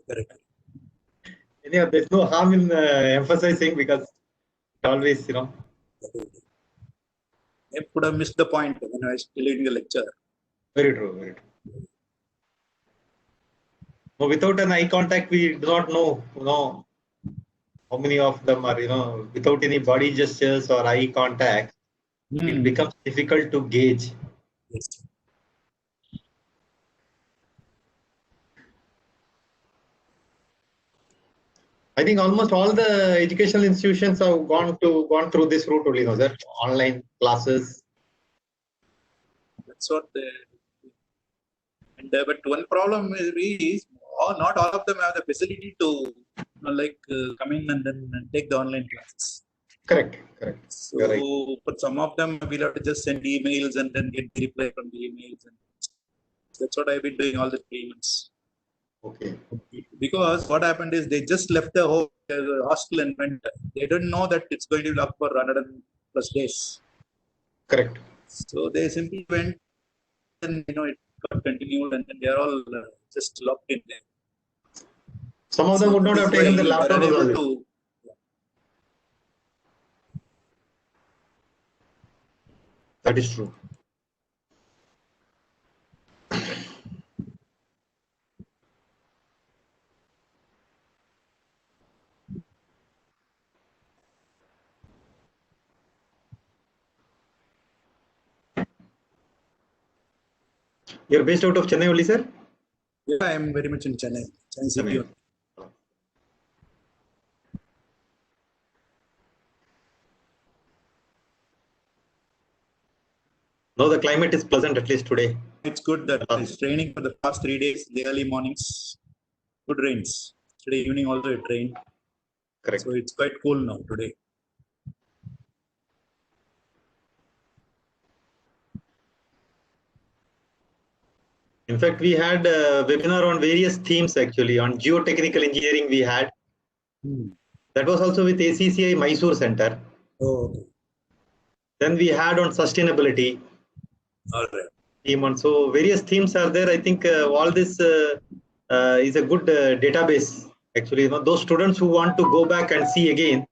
Correct. Anyhow, there's no harm in emphasizing because it always, I could have missed the point when I was delivering the lecture. Very true, very true. So without an eye contact, we do not know, how many of them are, without any body gestures or eye contact, it becomes difficult to gauge. Yes. I think almost all the educational institutions have gone through this route only, sir. Online classes. That's what they. And but one problem is not all of them have the facility to come in and then take the online classes. Correct. So, right. But some of them we'll have to just send emails and then get the reply from the emails. And that's what I've been doing all the 3 months. Okay. Because what happened is they just left the whole hostel and went. They don't know that it's going to be locked for 100+ days. Correct. So they simply went and it got continued and then they are all just locked in there. Some of them would not have taken the laptop. That is true. You're based out of Chennai only, sir? Yeah, I am very much in Chennai. Chennai. No, the climate is pleasant at least today. It's good that it's raining for the past 3 days, the early mornings. Good rains. Today evening also it rained. Correct. So it's quite cool now today. In fact, we had a webinar on various themes actually. On geotechnical engineering we had. That was also with ACCI Mysore Center. Oh, okay. Then we had on sustainability. All right. So various themes are there. I think all this is a good database. Actually, those students who want to go back and see again,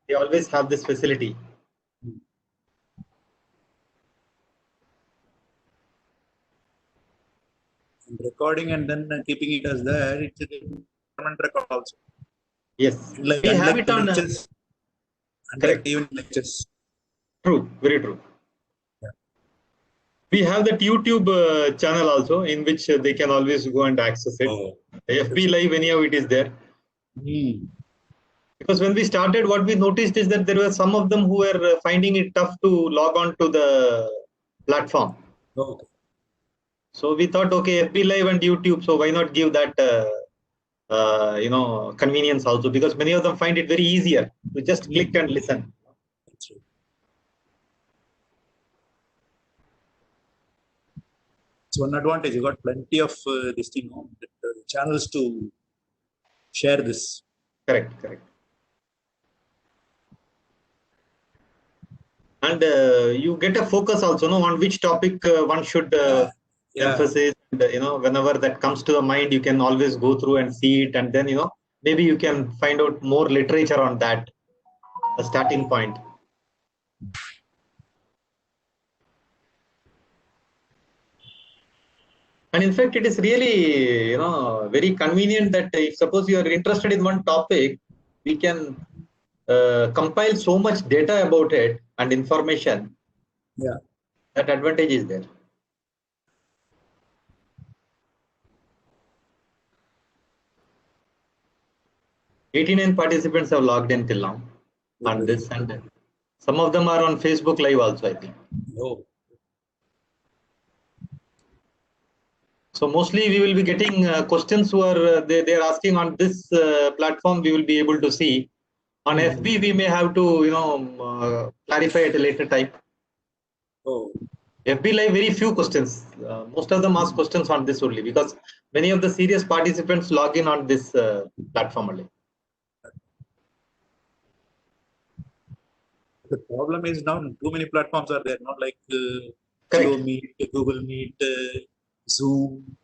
they always have this facility. And recording and then keeping it as there, it's a government record also. Yes, we have it on lectures. Correct. Even lectures. True, very true. Yeah. We have that YouTube channel also in which they can always go and access it. Oh. FB Live, anyhow, it is there. Because when we started, what we noticed is that there were some of them who were finding it tough to log on to the platform. Okay. So we thought, okay, FB Live and YouTube, so why not give that, convenience also, because many of them find it very easier to just click and listen. That's right. It's one advantage. You got plenty of this thing on channels to share this. Correct. And you get a focus also, on which topic one should emphasize. And, whenever that comes to the mind, you can always go through and see it, and then maybe you can find out more literature on that. A starting point. And in fact, it is really, very convenient that if suppose you are interested in one topic, we can compile so much data about it and information. Yeah. That advantage is there. 89 participants have logged in till now on this, and some of them are on Facebook Live also, I think. Oh. So mostly we will be getting questions who are they are asking on this platform. We will be able to see. On FB, we may have to clarify at a later time. Oh. FB Live, very few questions. Most of them ask questions on this only because many of the serious participants log in on this platform only. The problem is now too many platforms are there, not like Geo Meet, Google Meet, Zoom.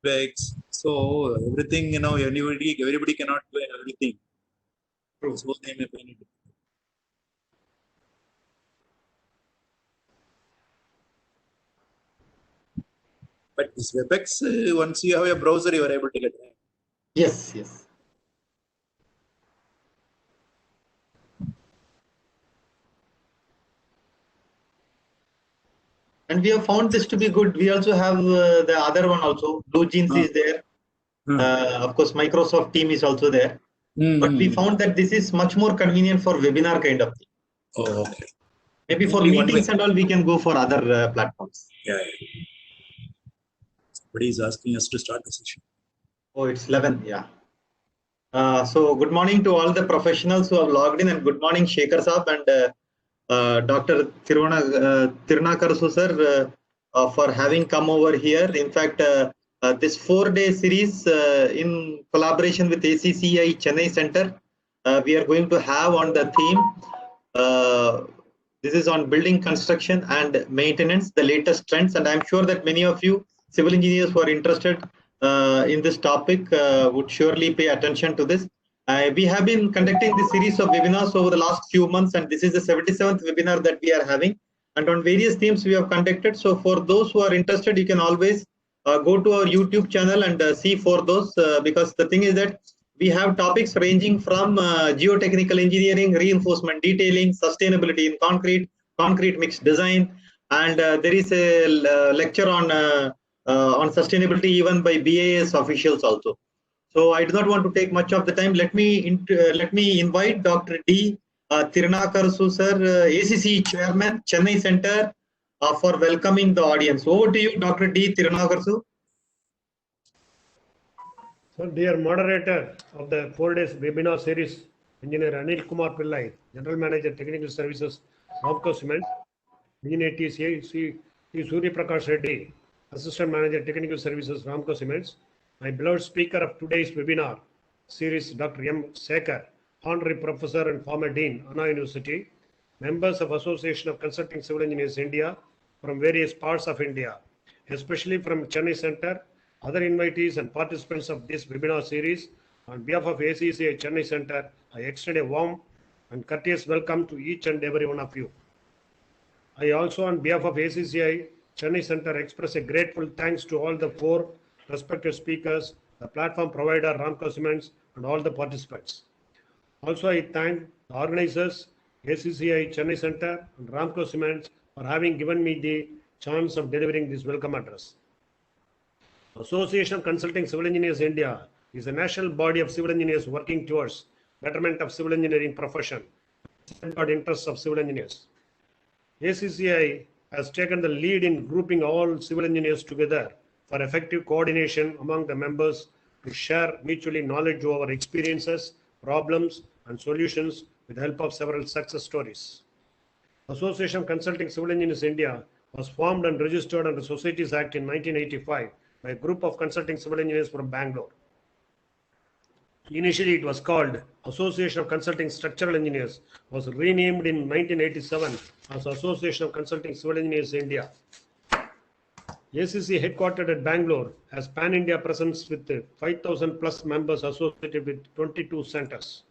specs. So everything, everybody cannot do everything. True. So they may find it. But this WebEx, once you have a browser, you are able to get it. Yes, yes. And we have found this to be good. We also have the other one also. Blue Jeans is there. Of course, Microsoft Team is also there. But we found that this is much more convenient for webinar kind of thing. Oh, okay. Maybe for meetings and all, we can go for other platforms. Yeah. Somebody is asking us to start the session. Oh, it's 11. Yeah. So good morning to all the professionals who have logged in, and good morning, Sekar Saab and Dr. Tirunakarasu sir for having come over here. In fact, this 4-day series in collaboration with ACCI Chennai Center, we are going to have on the theme. This is on building construction and maintenance, the latest trends, and I'm sure that many of you civil engineers who are interested in this topic would surely pay attention to this. We have been conducting this series of webinars over the last few months, and this is the 77th webinar that we are having, and on various themes we have conducted. So for those who are interested, you can always go to our YouTube channel and see for those, because the thing is that we have topics ranging from geotechnical engineering, reinforcement detailing, sustainability in concrete mixed design, and there is a lecture on sustainability even by BAS officials also. So I do not want to take much of the time. Let me invite Dr. D. Tirunakarasu sir, ACC Chairman, Chennai Center, for welcoming the audience. Over to you, Dr. D. Tirunakarasu. So, dear moderator of the 4 days webinar series, Engineer Anil Kumar Pillai, General Manager Technical Services, Ramco Cement, Engineer T. Surya Prakash Reddy, Assistant Manager Technical Services, Ramco Cements, my beloved speaker of today's webinar series, Dr.M Sekar, Honorary Professor and former Dean, Anna University, members of Association of Consulting Civil Engineers India from various parts of India, especially from Chennai Center, other invitees and participants of this webinar series. On behalf of ACCI Chennai Center, I extend a warm and courteous welcome to each and every one of you. I also, on behalf of ACCI Chennai Center, express a grateful thanks to all the 4 respective speakers, the platform provider Ramco Cements, and all the participants. Also, I thank the organizers, ACCI Chennai Center and Ramco Cements, for having given me the chance of delivering this welcome address. Association of Consulting Civil Engineers India is a national body of civil engineers working towards betterment of civil engineering profession, safeguard interests of civil engineers. ACCI has taken the lead in grouping all civil engineers together for effective coordination among the members to share mutually knowledge over experiences, problems, and solutions with the help of several success stories. Association of Consulting Civil Engineers India was formed and registered under Societies Act in 1985 by a group of consulting civil engineers from Bangalore. Initially, it was called Association of Consulting Structural Engineers, was renamed in 1987 as Association of Consulting Civil Engineers India. ACC, headquartered at Bangalore, has pan-India presence with 5,000 plus members associated with 22 centers.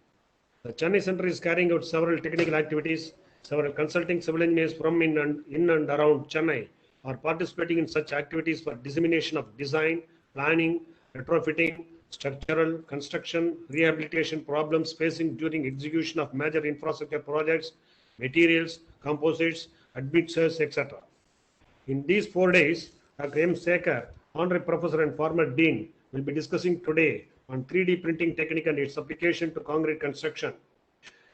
The Chennai Center is carrying out several technical activities. Several consulting civil engineers from in and around Chennai are participating in such activities for dissemination of design, planning, retrofitting, structural, construction, rehabilitation problems facing during execution of major infrastructure projects, materials, composites, admixtures, etc. In these 4 days, Dr. M Sekar, Honorary Professor and former Dean, will be discussing today on 3D printing technique and its application to concrete construction.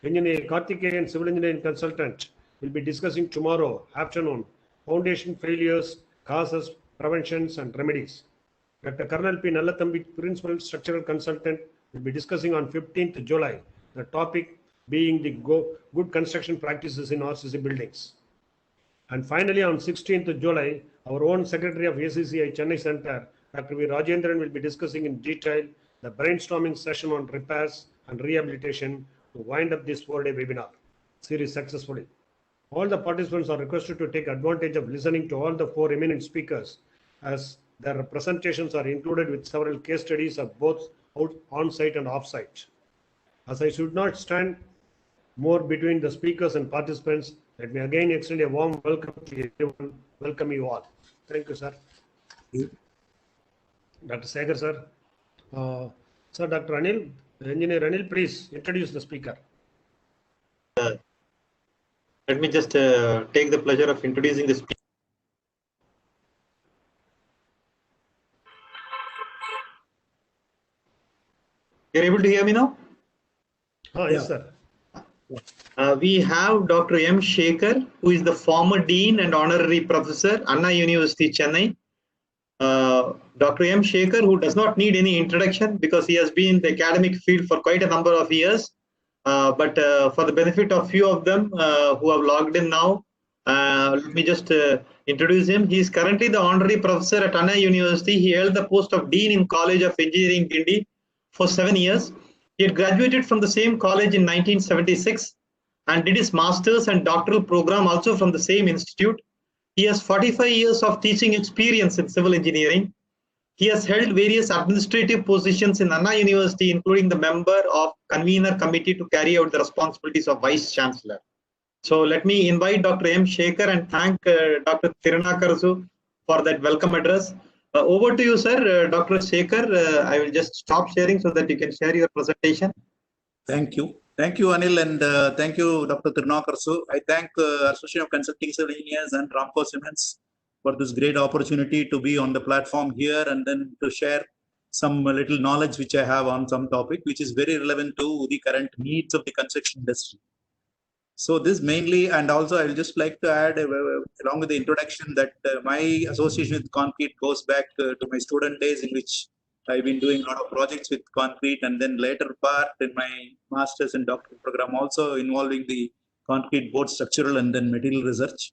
Engineer Karthikeyan, civil engineering consultant, will be discussing tomorrow afternoon foundation failures, causes, preventions, and remedies. Dr. Colonel P. Nallathambi, principal structural consultant, will be discussing on 15th July, the topic being the good construction practices in RCC buildings. And finally, on 16th July, our own Secretary of ACCI Chennai Center, Dr. V. Rajendran, will be discussing in detail the brainstorming session on repairs and rehabilitation to wind up this 4-day webinar series successfully. All the participants are requested to take advantage of listening to all the 4 eminent speakers, as Their presentations are included with several case studies of both on-site and off-site. As I should not stand more between the speakers and participants, let me again extend a warm welcome to everyone. Welcome you all. Thank you, sir. Dr. Sekar, sir. Sir, Dr. Anil, Engineer Anil, please introduce the speaker. Let me just take the pleasure of introducing the speaker. You're able to hear me now? Yes, sir. We have Dr. M Sekar, who is the former Dean and Honorary Professor, Anna University, Chennai. Dr. M Sekar, who does not need any introduction because he has been in the academic field for quite a number of years. But for the benefit of few of them who have logged in now, let me just introduce him. He is currently the Honorary Professor at Chennai University. He held the post of Dean in College of Engineering, Guindy for 7 years. He had graduated from the same college in 1976 and did his master's and doctoral program also from the same institute. He has 45 years of teaching experience in civil engineering. He has held various administrative positions in Anna University, including the member of convener committee to carry out the responsibilities of vice chancellor. So let me invite Dr. M Sekar and thank Dr. Tirunakarasu for that welcome address. Over to you, sir. Dr. Sekar, I will just stop sharing so that you can share your presentation. Thank you. Thank you, Anil, and thank you, Dr. Tirunakarasu. I thank Association of Consulting Civil Engineers and Ramco Cements for this great opportunity to be on the platform here and then to share some little knowledge which I have on some topic which is very relevant to the current needs of the construction industry. So this mainly, and also I will just like to add along with the introduction that my association with concrete goes back to my student days in which I've been doing a lot of projects with concrete, and then later part in my master's and doctoral program also involving the concrete both structural and then material research.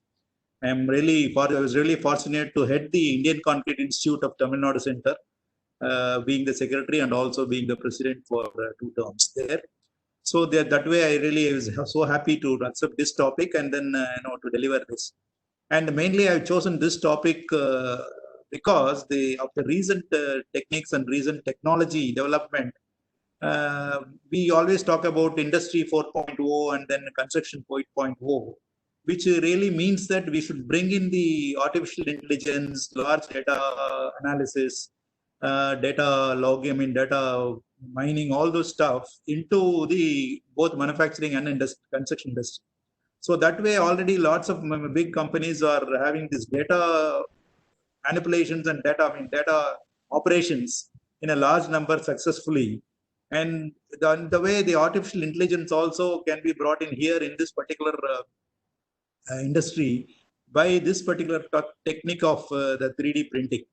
I was really fortunate to head the Indian Concrete Institute of Tamil Nadu Center, being the secretary and also being the president for 2 terms there. So that way, I really was so happy to accept this topic and then to deliver this. And mainly, I've chosen this topic because of the recent techniques and recent technology development. We always talk about Industry 4.0 and then Construction 4.0, which really means that we should bring in the artificial intelligence, large data analysis, data logging, data mining, all those stuff into the both manufacturing and construction industry. So that way, already lots of big companies are having this data manipulations and data operations in a large number successfully. And the way the artificial intelligence also can be brought in here in this particular industry by this particular technique of the 3D printing.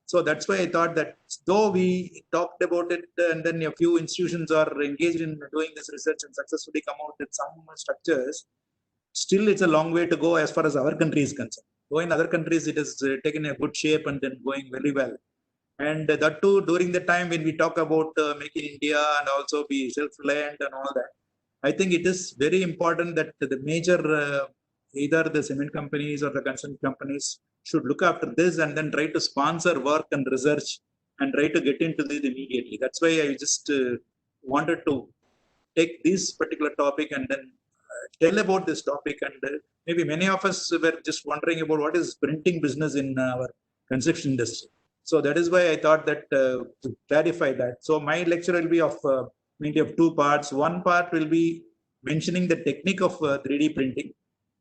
So that's why I thought that though we talked about it and then a few institutions are engaged in doing this research and successfully come out with some structures, still it's a long way to go as far as our country is concerned. Though in other countries it has taken a good shape and then going very well. And that too during the time when we talk about making India and also be self-reliant and all that, I think it is very important that the major either the cement companies or the construction companies should look after this and then try to sponsor work and research and try to get into this immediately. That's why I just wanted to take this particular topic and then tell about this topic. And maybe many of us were just wondering about what is printing business in our construction industry. So that is why I thought that to clarify that. So my lecture will be of mainly of 2 parts. One part will be mentioning the technique of 3D printing,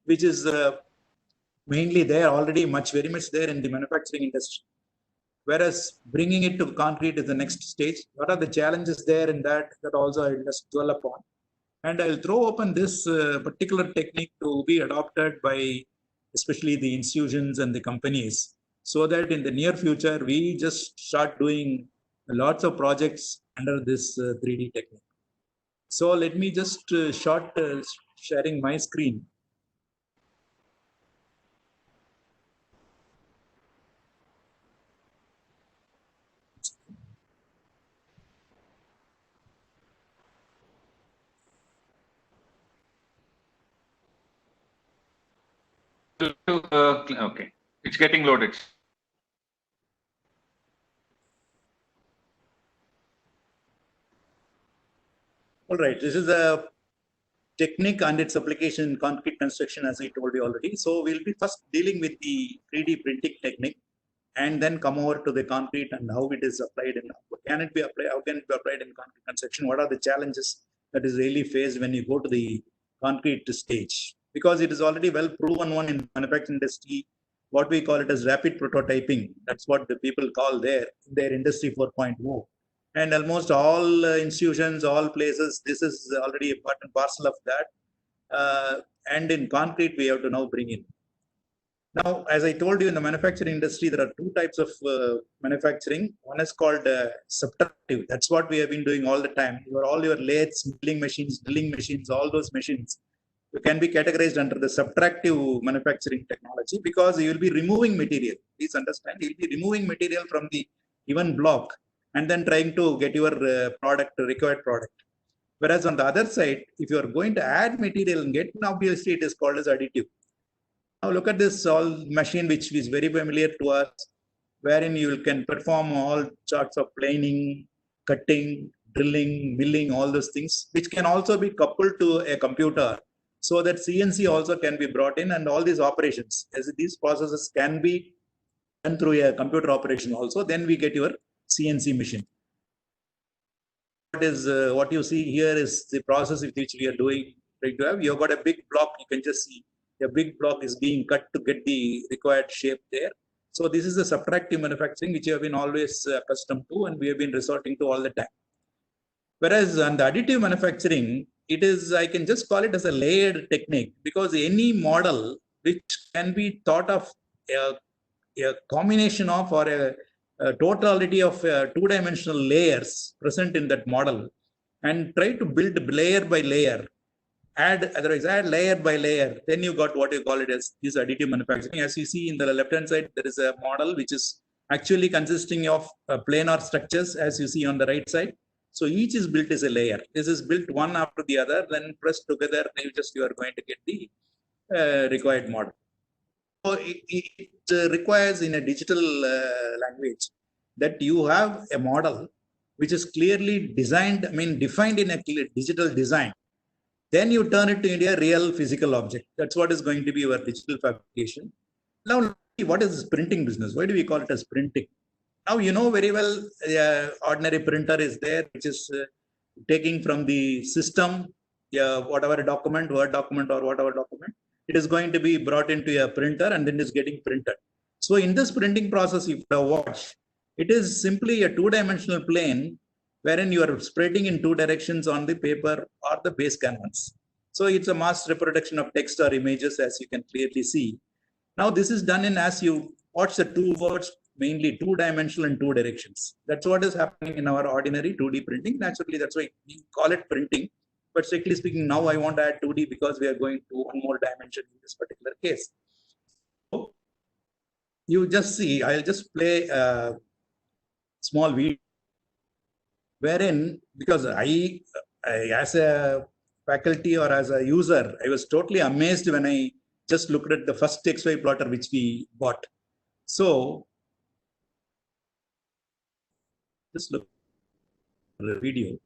which is mainly there already very much there in the manufacturing industry. Whereas bringing it to concrete is the next stage. What are the challenges there in that also I will just dwell upon. And I'll throw open this particular technique to be adopted by especially the institutions and the companies, so that in the near future, we just start doing lots of projects under this 3D technique. So let me just sharing my screen. Okay, it's getting loaded. All right, this is a technique and its application in concrete construction, as I told you already. So we'll be first dealing with the 3D printing technique and then come over to the concrete and how it is applied and can it be applied, how can it be applied in concrete construction? What are the challenges that is really faced when you go to the concrete stage? Because it is already well proven one in the manufacturing industry, what we call it as rapid prototyping. That's what the people call their industry 4.0. And almost all institutions, all places, this is already a part and parcel of that. And in concrete, we have to now bring in. Now, as I told you, in the manufacturing industry, there are two types of manufacturing. One is called subtractive. That's what we have been doing all the time. All your lathes, milling machines, drilling machines, all those machines can be categorized under the subtractive manufacturing technology because you will be removing material. Please understand, you will be removing material from the given block and then trying to get your required product. Whereas on the other side, if you are going to add material and get, obviously it is called as additive. Now look at this all machine, which is very familiar to us, wherein you can perform all sorts of planing, cutting, drilling, milling, all those things, which can also be coupled to a computer so that CNC also can be brought in and all these operations, as these processes can be done through a computer operation also, then we get your CNC machine. What you see here is the process with which we are doing. You've got a big block, you can just see a big block is being cut to get the required shape there. So this is the subtractive manufacturing, which you have been always accustomed to and we have been resorting to all the time. Whereas on the additive manufacturing, it is, I can just call it as a layered technique because any model which can be thought of a combination of or a totality of two-dimensional layers present in that model and try to build layer by layer, add layer by layer, then you got what you call it as this additive manufacturing. As you see in the left-hand side, there is a model which is actually consisting of planar structures, as you see on the right side. So each is built as a layer. This is built one after the other, then pressed together, you are going to get the required model. So it requires in a digital language that you have a model which is clearly designed, defined in a digital design. Then you turn it into a real physical object. That's what is going to be your digital fabrication. Now, what is this printing business? Why do we call it as printing? Now, you know very well, ordinary printer is there, which is taking from the system, whatever document, Word document or whatever document, it is going to be brought into a printer and then is getting printed. So in this printing process, if you watch, it is simply a two-dimensional plane wherein you are spreading in two directions on the paper or the base canvas. So it's a mass reproduction of text or images, as you can clearly see. Now this is done in, as you watch the two words, mainly two-dimensional and two directions. That's what is happening in our ordinary 2D printing. Naturally, that's why we call it printing. But strictly speaking, now I want to add 2D because we are going to one more dimension in this particular case. So you just see, I'll just play a small video wherein, because I as a faculty or as a user, I was totally amazed when I just looked at the first XY plotter which we bought. So just look at the video.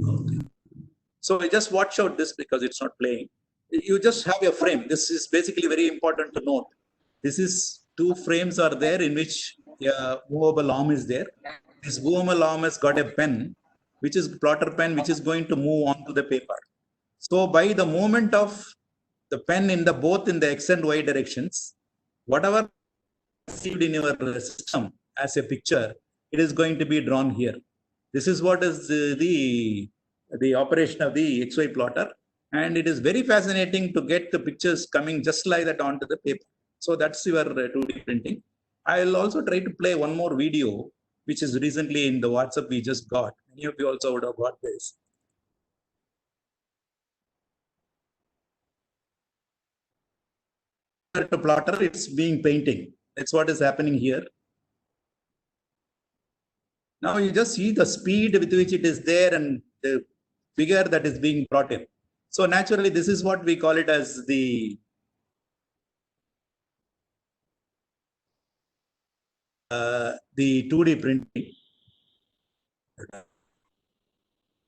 Okay. So I just watch out this because it's not playing. You just have a frame. This is basically very important to note. This is two frames are there in which a movable arm is there. This movable arm has got a pen, which is plotter pen, which is going to move on to the paper. So by the movement of the pen in the both in the X and Y directions, whatever received in your system as a picture, it is going to be drawn here. This is what is the operation of the XY plotter. And it is very fascinating to get the pictures coming just like that onto the paper. So that's your 2D printing. I'll also try to play one more video, which is recently in the WhatsApp we just got. Many of you also would have got this. To plotter, it's being painting. That's what is happening here. Now you just see the speed with which it is there and the figure that is being brought in. So naturally, this is what we call it as the the 2D printing.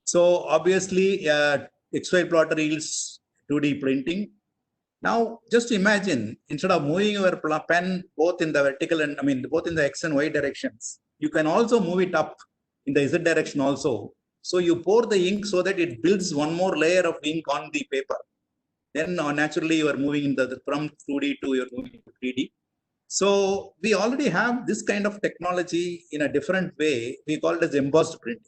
So obviously, XY plotter yields 2D printing. Now, just imagine, instead of moving your pen both in the vertical and both in the X and Y directions, you can also move it up in the Z direction also. So you pour the ink so that it builds one more layer of ink on the paper. Then naturally you are moving in from 2D to you're moving to 3D. So we already have this kind of technology in a different way. We call it as embossed printing.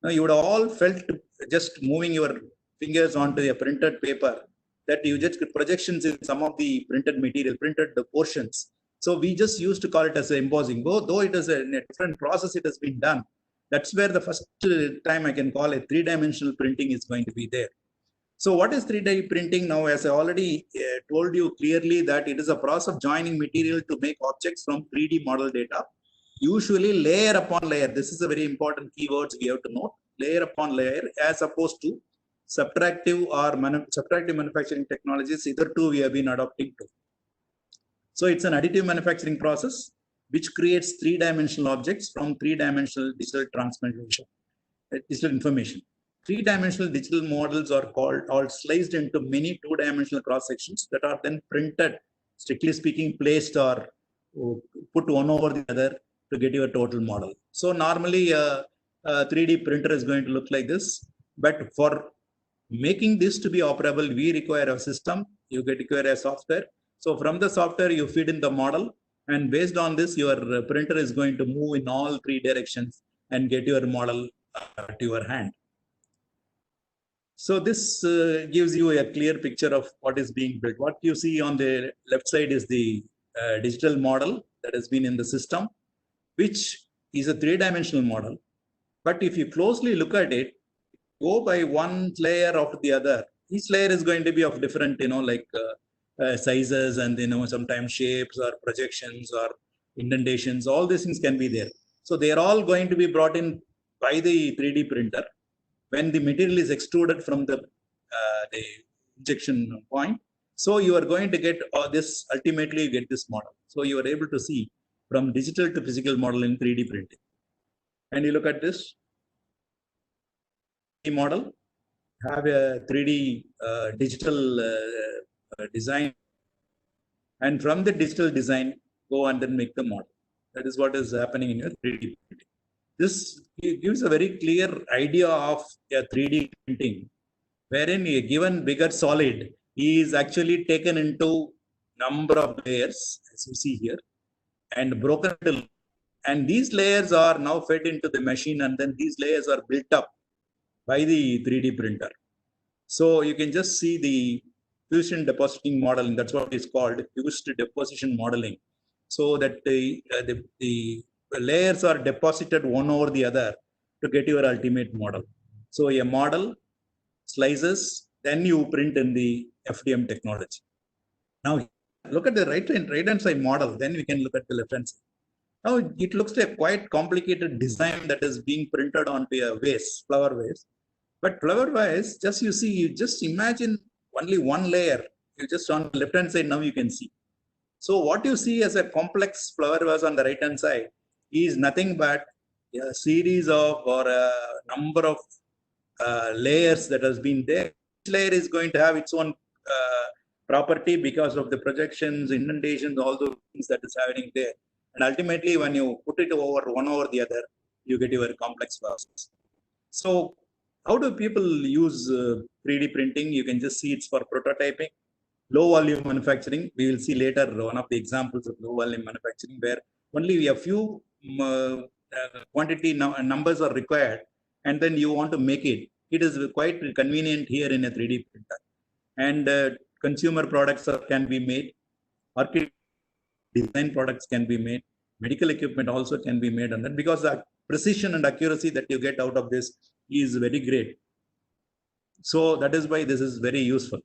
Now you would have all felt just moving your fingers onto a printed paper that you just get projections in some of the printed material, printed the portions. So we just used to call it as embossing. Though it is a different process, it has been done. That's where the first time I can call it 3-dimensional printing is going to be there. So what is 3D printing now? As I already told you clearly, that it is a process of joining material to make objects from 3D model data, usually layer upon layer. This is a very important keywords we have to note. Layer upon layer, as opposed to subtractive or subtractive manufacturing technologies. Either two we have been adopting to. So it's an additive manufacturing process which creates 3-dimensional objects from 3-dimensional digital transformation, digital information. 3-dimensional digital models are called sliced into many 2-dimensional cross sections that are then printed, strictly speaking, placed or put one over the other to get your total model. So normally a 3D printer is going to look like this, but for making this to be operable, we require a system. You require a software. So from the software, you feed in the model, and based on this, your printer is going to move in all 3 directions and get your model to your hand. So this gives you a clear picture of what is being built. What you see on the left side is the digital model that has been in the system, which is a 3-dimensional model. But if you closely look at it, go by one layer after the other. Each layer is going to be of different, sizes and sometimes shapes or projections or indentations. All these things can be there. So they are all going to be brought in by the 3D printer. When the material is extruded from the injection point, so you are going to get this. Ultimately, you get this model. So you are able to see from digital to physical model in 3D printing. And you look at this model, have a 3D digital design, and from the digital design, go and then make the model. That is what is happening in your 3D printing. This gives a very clear idea of a 3D printing, wherein a given bigger solid is actually taken into number of layers, as you see here, and broken into, and these layers are now fed into the machine, and then these layers are built up by the 3D printer. So you can just see the fusion depositing modeling. That's what is called fused deposition modeling. So that the layers are deposited one over the other to get your ultimate model. So a model slices, then you print in the FDM technology. Now look at the right hand side model, then we can look at the left hand side. Now it looks like a quite complicated design that is being printed onto a vase, flower vase. But flower vase, you just imagine only one layer. You just on the left hand side now you can see. So what you see as a complex flower vase on the right hand side is nothing but a series of or a number of layers that has been there. Each layer is going to have its own property because of the projections, indentations, all those things that is happening there. And ultimately, when you put it over one over the other, you get your complex process. So how do people use 3D printing? You can just see it's for prototyping. Low volume manufacturing, we will see later one of the examples of low volume manufacturing where only a few quantity numbers are required, and then you want to make it. It is quite convenient here in a 3D printer. And consumer products can be made, architecture design products can be made, medical equipment also can be made, and then because the precision and accuracy that you get out of this is very great. So that is why this is very useful.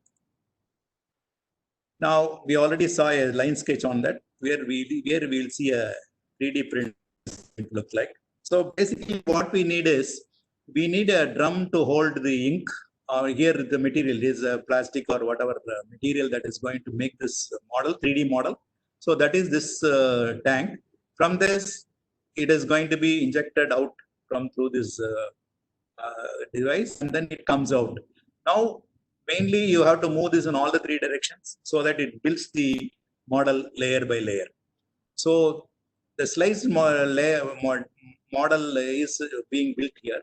Now we already saw a line sketch on that where we will see a 3D print look like. So basically what we need is we need a drum to hold the ink. Here the material is plastic or whatever material that is going to make this model, 3D model. So that is this tank. From this, it is going to be injected out from through this device, and then it comes out. Now, mainly you have to move this in all the three directions so that it builds the model layer by layer. So the slice model is being built here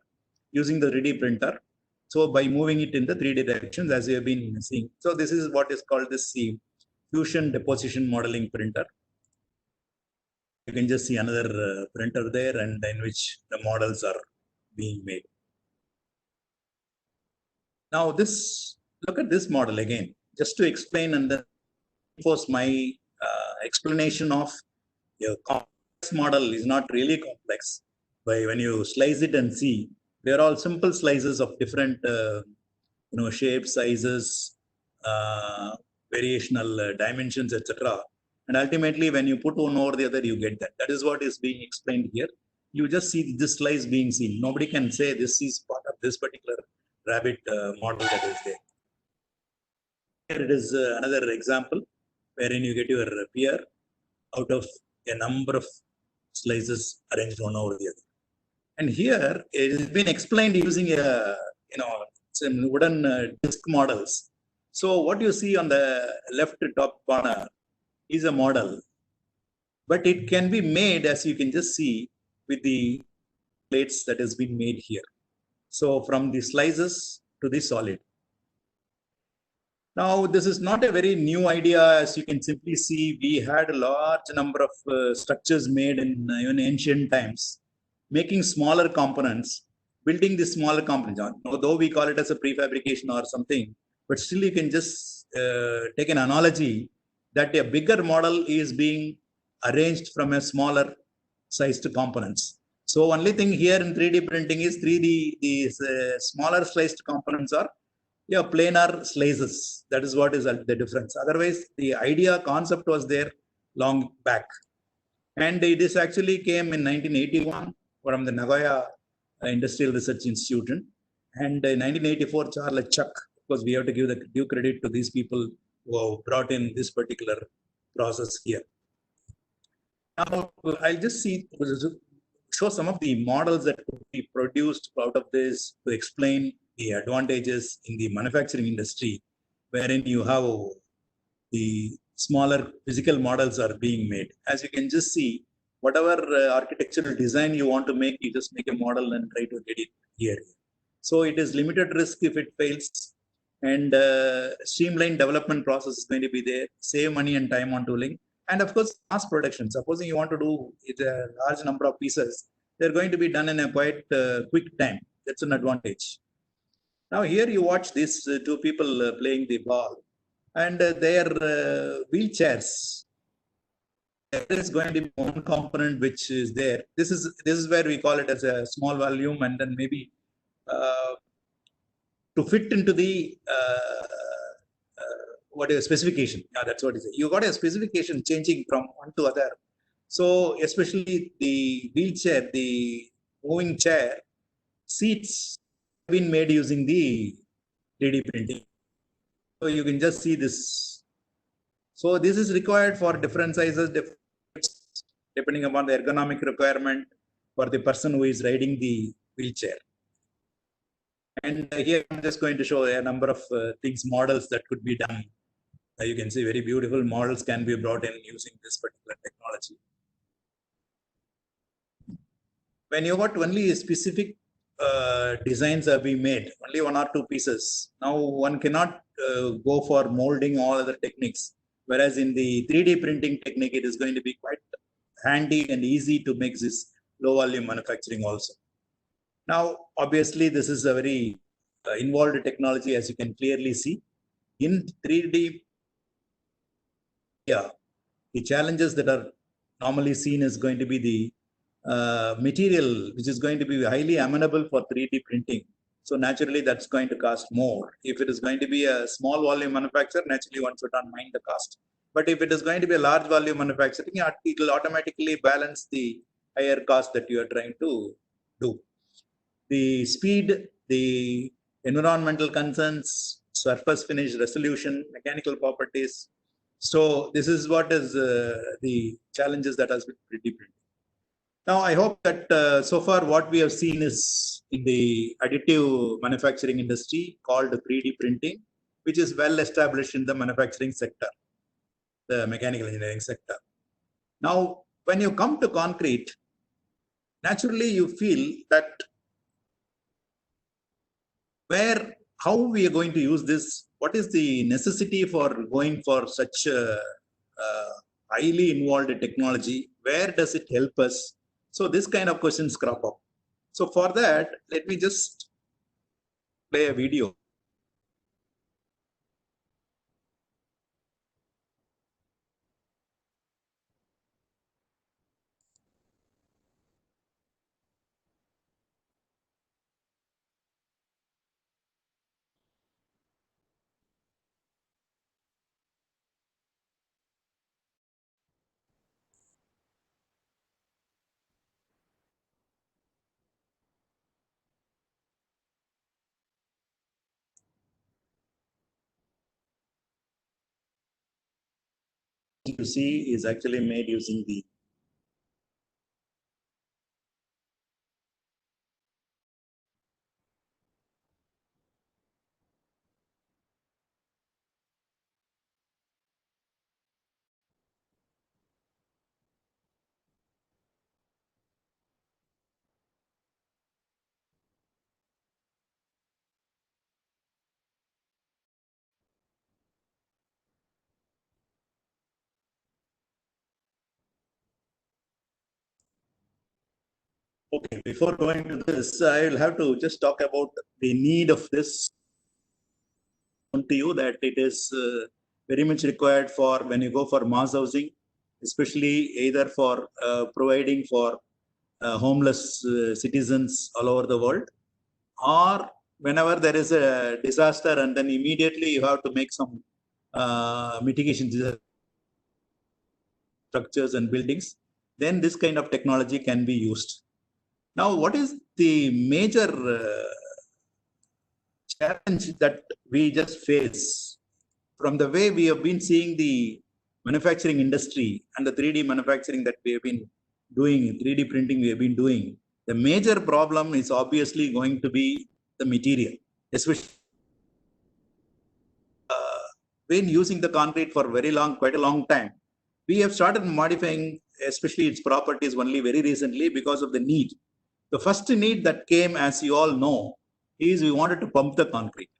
using the 3D printer. So by moving it in the 3D directions, as you have been seeing. So this is what is called this fusion deposition modeling printer. You can just see another printer there, and in which the models are being made. Now look at this model again, just to explain and then reinforce my explanation of a complex model is not really complex. But when you slice it and see, they're all simple slices of different shapes, sizes, variational dimensions, etc. And ultimately, when you put one over the other, you get that. That is what is being explained here. You just see this slice being seen. Nobody can say this is part of this particular rabbit model that is there. Here it is another example wherein you get your pear out of a number of slices arranged one over the other. And here it has been explained using some wooden disc models. So what you see on the left top corner is a model, but it can be made, as you can just see, with the plates that has been made here. So from the slices to the solid. Now, this is not a very new idea. As you can simply see, we had a large number of structures made in ancient times, making smaller components, building the smaller components. Although we call it as a prefabrication or something, but still you can just take an analogy that a bigger model is being arranged from a smaller sized components. So only thing here in 3D printing is these smaller sliced components are planar slices. That is what is the difference. Otherwise, the idea concept was there long back. And this actually came in 1981 from the Nagoya Industrial Research Institute. And in 1984, Charles Chuck, because we have to give credit to these people who have brought in this particular process here. Now, I'll just show some of the models that could be produced out of this to explain the advantages in the manufacturing industry, wherein you have the smaller physical models are being made. As you can just see, whatever architectural design you want to make, you just make a model and try to get it here. So it is limited risk if it fails, and streamlined development process is going to be there, save money and time on tooling, and of course, mass production. Supposing you want to do it a large number of pieces, they're going to be done in a quite quick time. That's an advantage. Now here you watch these two people playing the ball, and their wheelchairs. There is going to be one component which is there. This is where we call it as a small volume, and then maybe to fit into the what is specification. Yeah, that's what it is. You got a specification changing from one to other. So especially the wheelchair, the moving chair seats have been made using the 3D printing. So you can just see this. So this is required for different sizes, depending upon the ergonomic requirement for the person who is riding the wheelchair. And here I'm just going to show a number of models that could be done. You can see very beautiful models can be brought in using this particular technology. When you got only specific designs are being made, only one or two pieces. Now one cannot go for molding all other techniques. Whereas in the 3D printing technique, it is going to be quite handy and easy to make this low volume manufacturing also. Now, obviously, this is a very involved technology, as you can clearly see. In 3D, the challenges that are normally seen is going to be the material, which is going to be highly amenable for 3D printing. So naturally, that's going to cost more. If it is going to be a small volume manufacturer, naturally one should not mind the cost. But if it is going to be a large volume manufacturing, it will automatically balance the higher cost that you are trying to do. the speed, the environmental concerns, surface finish resolution, mechanical properties. So this is what is the challenges that has been 3D printing. Now, I hope that so far what we have seen is in the additive manufacturing industry called 3D printing, which is well established in the manufacturing sector, the mechanical engineering sector. Now, when you come to concrete, naturally you feel that how we are going to use this, what is the necessity for going for such highly involved technology, where does it help us? So this kind of questions crop up. So for that, let me just play a video. You see is actually made using the Okay, before going to this, I will have to just talk about the need of this to you, that it is very much required for when you go for mass housing, especially either for providing for homeless citizens all over the world, or whenever there is a disaster and then immediately you have to make some mitigation structures and buildings, then this kind of technology can be used. Now, what is the major challenge that we just face from the way we have been seeing the manufacturing industry and the 3D manufacturing that we have been doing, 3D printing we have been doing? The major problem is obviously going to be the material, especially been using the concrete for quite a long time. We have started modifying, especially its properties, only very recently because of the need. The first need that came, as you all know, is we wanted to pump the concrete.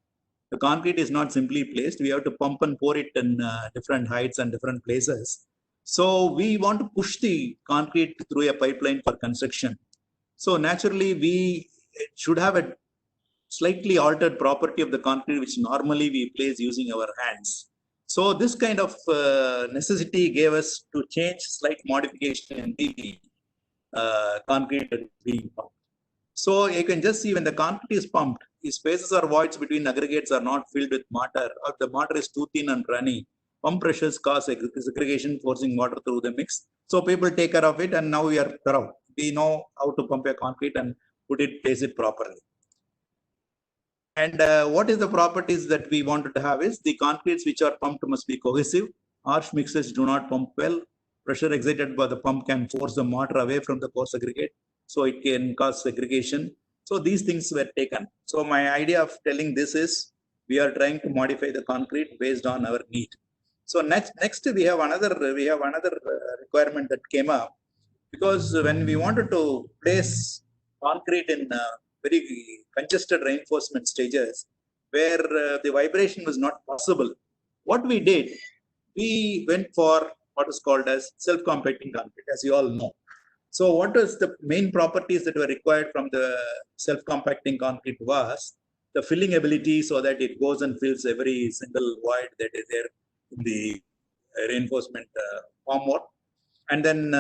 The concrete is not simply placed. We have to pump and pour it in different heights and different places. So we want to push the concrete through a pipeline for construction. So naturally, we should have a slightly altered property of the concrete, which normally we place using our hands. So this kind of necessity gave us to change slight modification in the concrete that is being pumped. So you can just see when the concrete is pumped, the spaces or voids between aggregates are not filled with mortar, or the mortar is too thin and runny. Pump pressures cause segregation, forcing water through the mix. So people take care of it, and now we are thorough. We know how to pump a concrete and place it properly. And what is the properties that we wanted to have is the concretes which are pumped must be cohesive. Harsh mixes do not pump well. Pressure exerted by the pump can force the mortar away from the coarse aggregate, so it can cause segregation. So these things were taken. So my idea of telling this is we are trying to modify the concrete based on our need. So next we have another requirement that came up, because when we wanted to place concrete in very congested reinforcement stages where the vibration was not possible, what we did, we went for what is called as self-compacting concrete, as you all know. So what was the main properties that were required from the self-compacting concrete was the filling ability, so that it goes and fills every single void that is there in the reinforcement formwork. And then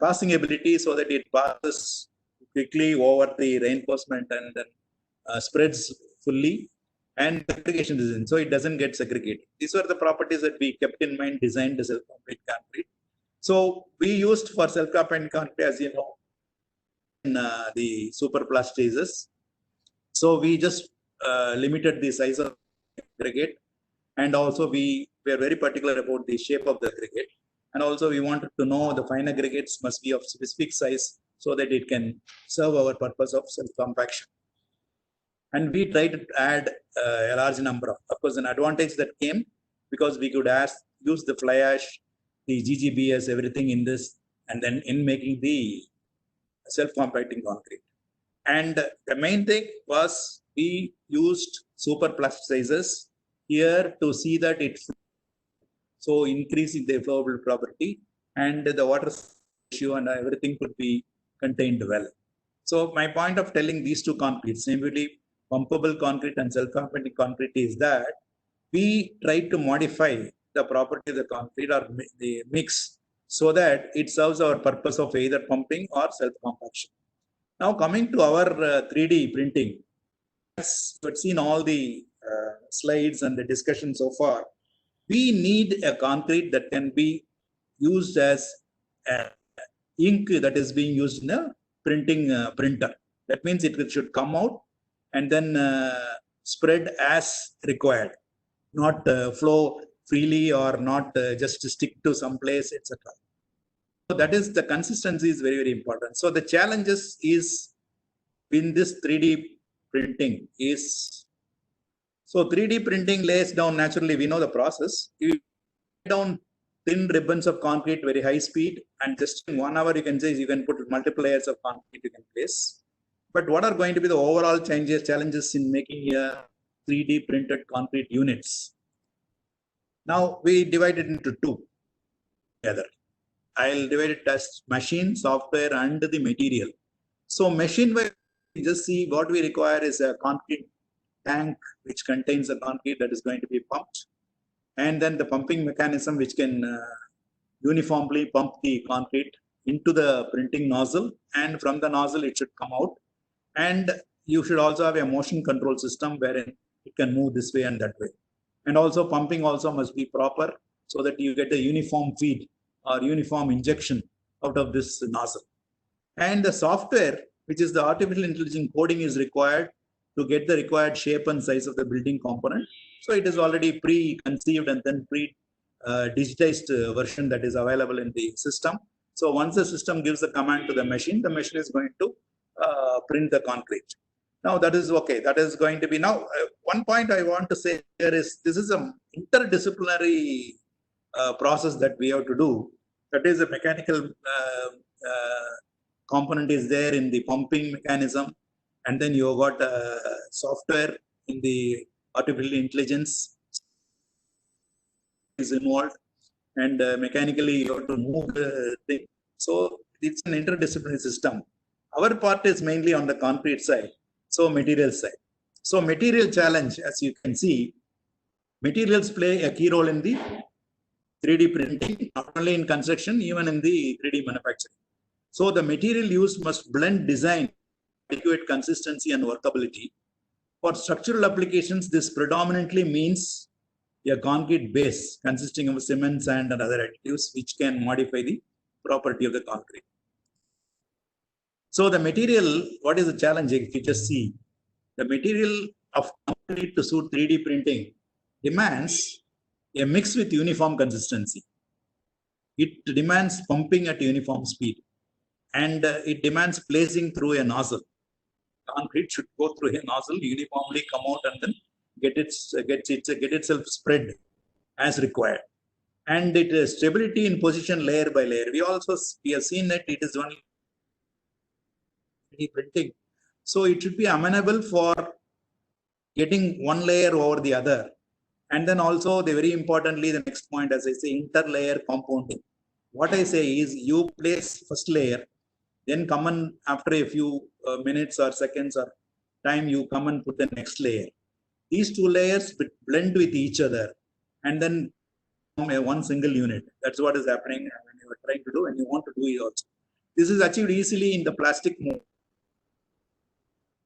passing ability, so that it passes quickly over the reinforcement and then spreads fully, and segregation design, so it doesn't get segregated. These were the properties that we kept in mind, designed the self-compacting concrete. So we used for self-compacting concrete, as you know, in the superplastasis, So we just limited the size of aggregate, and also we were very particular about the shape of the aggregate. And also we wanted to know the fine aggregates must be of specific size so that it can serve our purpose of self-compaction. And we tried to add a large number of course, an advantage that came because we could use the fly ash, the GGBS, everything in this, and then in making the self-compacting concrete. And the main thing was we used super plasticizers here to see that it so increasing the flowable property and the water ratio and everything could be contained well. So my point of telling these two concretes, namely pumpable concrete and self-compacting concrete, is that we try to modify the property of the concrete or the mix so that it serves our purpose of either pumping or self-compaction. Now coming to our 3D printing, as you've seen all the slides and the discussion so far, we need a concrete that can be used as ink that is being used in a printing printer. That means it should come out and then spread as required, not flow freely or not just stick to some place, etc. So that is, the consistency is very, very important. So the challenges is in this 3D printing is, so 3D printing lays down, naturally we know the process. You lay down thin ribbons of concrete, very high speed, and just in 1 hour you can say you can put multiple layers of concrete you can place. But what are going to be the overall challenges in making a 3D printed concrete units? Now we divide it into two together. I'll divide it as machine, software, and the material. So machine wise, just see what we require is a concrete tank which contains the concrete that is going to be pumped, and then the pumping mechanism which can uniformly pump the concrete into the printing nozzle, and from the nozzle it should come out. And you should also have a motion control system wherein it can move this way and that way. And also pumping also must be proper so that you get a uniform feed or uniform injection out of this nozzle. And the software, which is the artificial intelligence coding, is required to get the required shape and size of the building component. So it is already pre-conceived and then pre-digitized version that is available in the system. So once the system gives the command to the machine is going to print the concrete. Now that is okay. That is going to be now. One point I want to say here is this is an interdisciplinary process that we have to do. That is, a mechanical component is there in the pumping mechanism, and then you have got software in the artificial intelligence is involved, and mechanically you have to move the thing. So it's an interdisciplinary system. Our part is mainly on the concrete side, so material side. So material challenge, as you can see, materials play a key role in the 3D printing, not only in construction, even in the 3D manufacturing. So the material used must blend design, adequate consistency and workability. For structural applications, this predominantly means a concrete base consisting of cement, sand, and other additives which can modify the property of the concrete. So the material, what is the challenge? If you just see, the material of concrete to suit 3D printing demands a mix with uniform consistency. It demands pumping at uniform speed, and it demands placing through a nozzle. Concrete should go through a nozzle, uniformly come out, and then get itself spread as required. And it is stability in position layer by layer. We have seen that it is only 3D printing, so it should be amenable for getting one layer over the other. And then also, very importantly, the next point, as I say, interlayer compounding. What I say is, you place first layer, then come and after a few minutes or seconds or time, you come and put the next layer. These two layers blend with each other and then form one single unit. That's what is happening when you are trying to do and you want to do it also. This is achieved easily in the plastic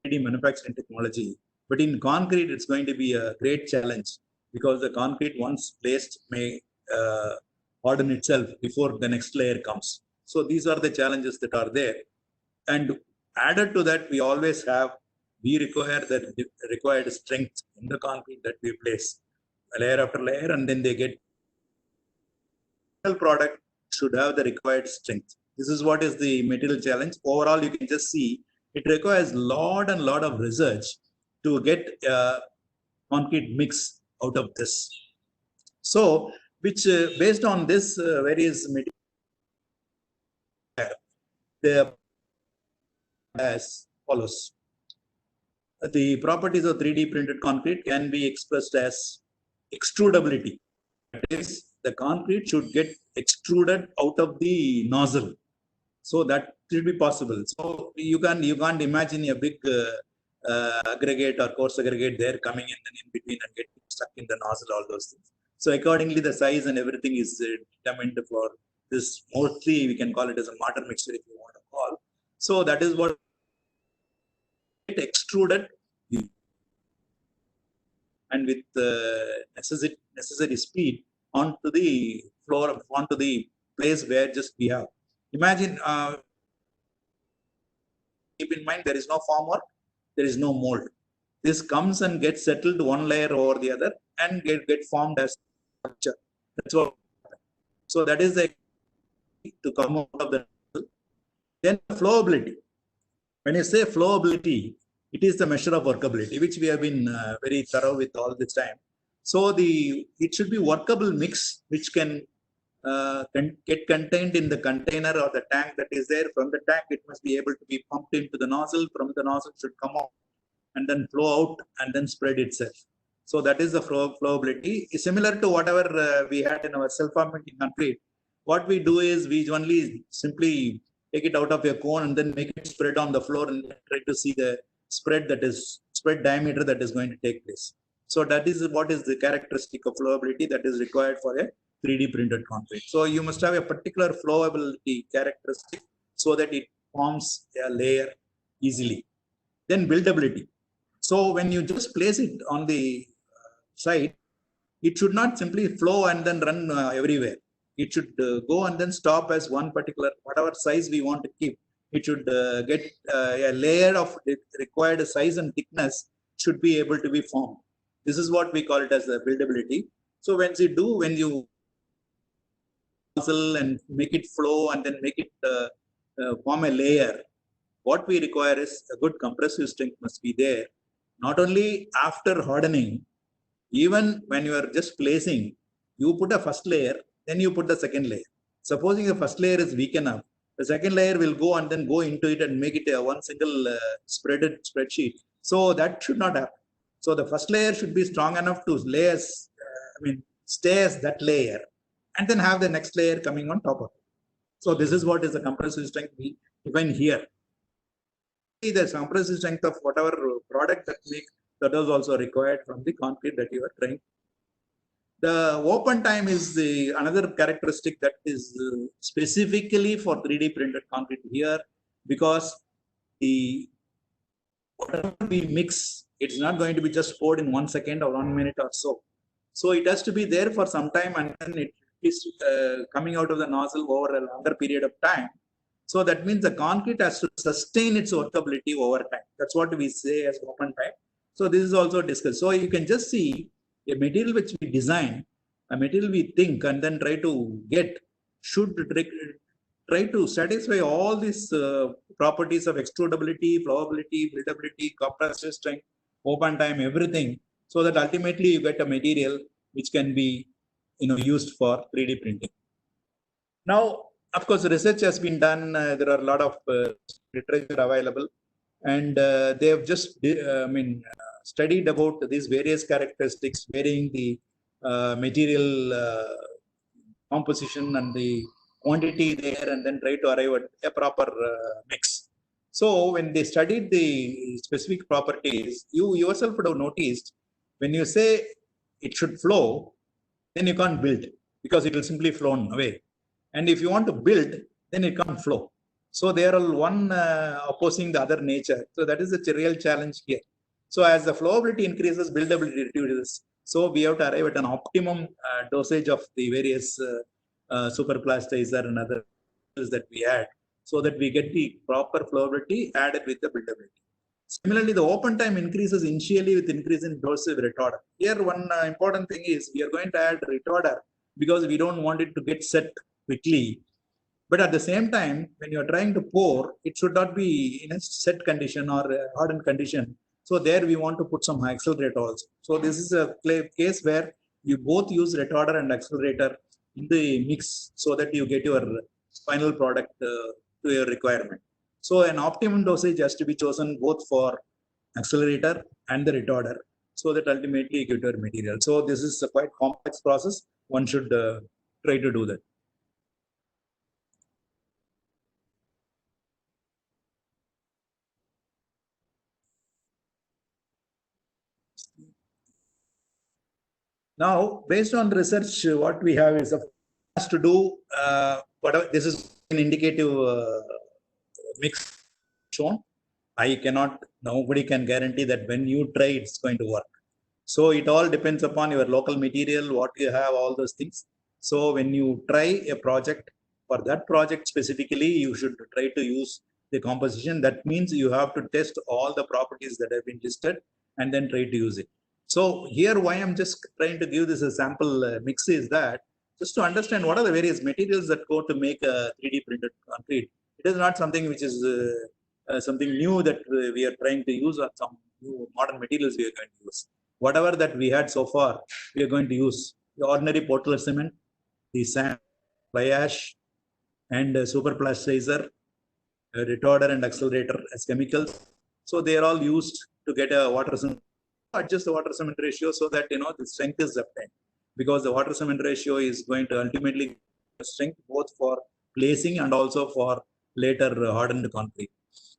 3D manufacturing technology, but in concrete, it's going to be a great challenge because the concrete, once placed, may harden itself before the next layer comes. So these are the challenges that are there. And added to that, we always have we require the required strength in the concrete that we place layer after layer, and then they get product should have the required strength. This is what is the material challenge. Overall, you can just see it requires lot and lot of research to get concrete mix out of this. So, which based on this various material, the as follows. The properties of 3D printed concrete can be expressed as extrudability. That is, the concrete should get extruded out of the nozzle. So that should be possible. So you can't imagine a big aggregate or coarse aggregate there coming in and in between and getting stuck in the nozzle, all those things. So accordingly, the size and everything is determined for this. Mostly we can call it as a mortar mixture if you want to call. So that is what extruded, and with necessary speed onto the floor, onto the place where just we have. Imagine, keep in mind, there is no formwork, there is no mold. This comes and gets settled one layer over the other and get formed as structure. That's what. So that is the to come out of the. Then flowability. When you say flowability, it is the measure of workability, which we have been very thorough with all this time. So it should be workable mix, which can get contained in the container or the tank that is there. From the tank, it must be able to be pumped into the nozzle. From the nozzle, should come out and then flow out and then spread itself. So that is the flowability. It's similar to whatever we had in our self-fermenting concrete. What we do is we only simply take it out of a cone and then make it spread on the floor and try to see the spread diameter that is going to take place. So that is what is the characteristic of flowability that is required for a 3D printed concrete. So you must have a particular flowability characteristic so that it forms a layer easily. Then buildability. So when you just place it on the side, it should not simply flow and then run everywhere. It should go and then stop as one particular, whatever size we want to keep. It should get a layer of required size and thickness should be able to be formed. This is what we call it as the buildability. So when you nozzle and make it flow and then make it form a layer, what we require is a good compressive strength must be there. Not only after hardening, even when you are just placing, you put a first layer, then you put the second layer. Supposing the first layer is weak enough, the second layer will go and then go into it and make it a one single spreadsheet. So that should not happen. So the first layer should be strong enough to stay as that layer, and then have the next layer coming on top of it. So this is what is the compressive strength we define here. The compressive strength of whatever product that is also required from the concrete that you are trying. The open time is another characteristic that is specifically for 3D printed concrete here, because whatever we mix, it's not going to be just poured in 1 second or 1 minute or so. So it has to be there for some time, and then it is coming out of the nozzle over a longer period of time. So that means the concrete has to sustain its workability over time. That's what we say as open time. So this is also discussed. So you can just see a material which we design, a material we think and then try to get, should try to satisfy all these properties of extrudability, flowability, buildability, compressive strength, open time, everything, so that ultimately you get a material which can be used for 3D printing. Now, of course, research has been done. There are a lot of literature available, and they have just studied about these various characteristics, varying the material composition and the quantity there, and then try to arrive at a proper mix. So when they studied the specific properties, you yourself would have noticed when you say it should flow, then you can't build because it will simply flow away. And if you want to build, then it can't flow. So they are all one opposing the other nature. So that is the real challenge here. So as the flowability increases, buildability reduces. So we have to arrive at an optimum dosage of the various superplastizer and other that we add, so that we get the proper flowability added with the buildability. Similarly, the open time increases initially with increase in dose of retarder. Here, one important thing is we are going to add retarder because we don't want it to get set quickly. But at the same time, when you are trying to pour, it should not be in a set condition or a hardened condition. So there we want to put some accelerator also. So this is a case where you both use retarder and accelerator in the mix so that you get your final product to your requirement. So an optimum dosage has to be chosen both for accelerator and the retarder so that ultimately you get your material. So this is a quite complex process. One should try to do that. Now, based on research, what we have is has to do whatever. This is an indicative mix shown. I cannot. Nobody can guarantee that when you try, it's going to work. So it all depends upon your local material, what you have, all those things. So when you try a project, for that project specifically, you should try to use the composition. That means you have to test all the properties that have been listed and then try to use it. So here, why I'm just trying to give this a sample mix is that just to understand what are the various materials that go to make a 3D printed concrete. It is not something which is something new that we are trying to use, or some new modern materials we are going to use. Whatever that we had so far, we are going to use the ordinary Portland cement, the sand, fly ash, and super plasticizer, retarder and accelerator as chemicals. So they are all used to get a water cement, adjust the water cement ratio so that the strength is obtained, because the water cement ratio is going to ultimately strength both for placing and also for later hardened concrete.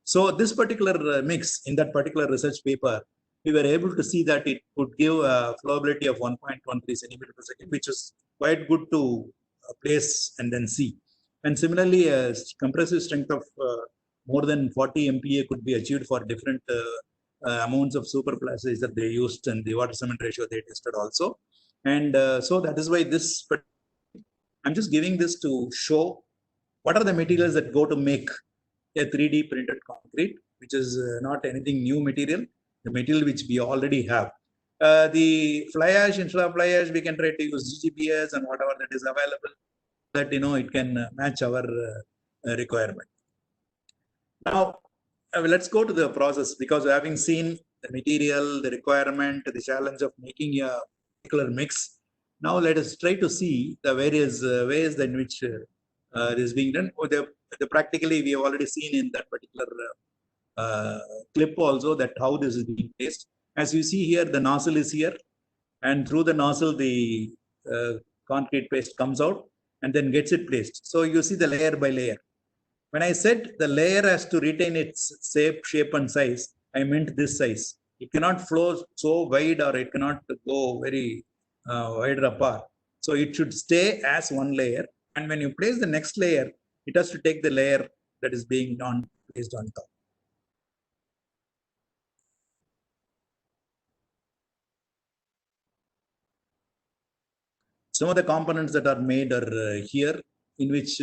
So this particular mix in that particular research paper, we were able to see that it could give a flowability of 1.13 centimeter per second, which is quite good to place and then see. And similarly, a compressive strength of more than 40 MPa could be achieved for different amounts of super plastics that they used, and the water cement ratio they tested also. And so that is why this, but I'm just giving this to show what are the materials that go to make a 3D printed concrete, which is not anything new material, the material which we already have. The fly ash, instead of fly ash, we can try to use GGBS and whatever that is available, that it can match our requirement. Now, let's go to the process, because having seen the material, the requirement, the challenge of making a particular mix, now let us try to see the various ways in which this is being done. Practically, we have already seen in that particular clip also that how this is being placed. As you see here, the nozzle is here, and through the nozzle, the concrete paste comes out and then gets it placed. So you see the layer by layer. When I said the layer has to retain its shape and size, I meant this size. It cannot flow so wide, or it cannot go very wider apart. So it should stay as one layer. And when you place the next layer, it has to take the layer that is being placed on top. Some of the components that are made are here, in which,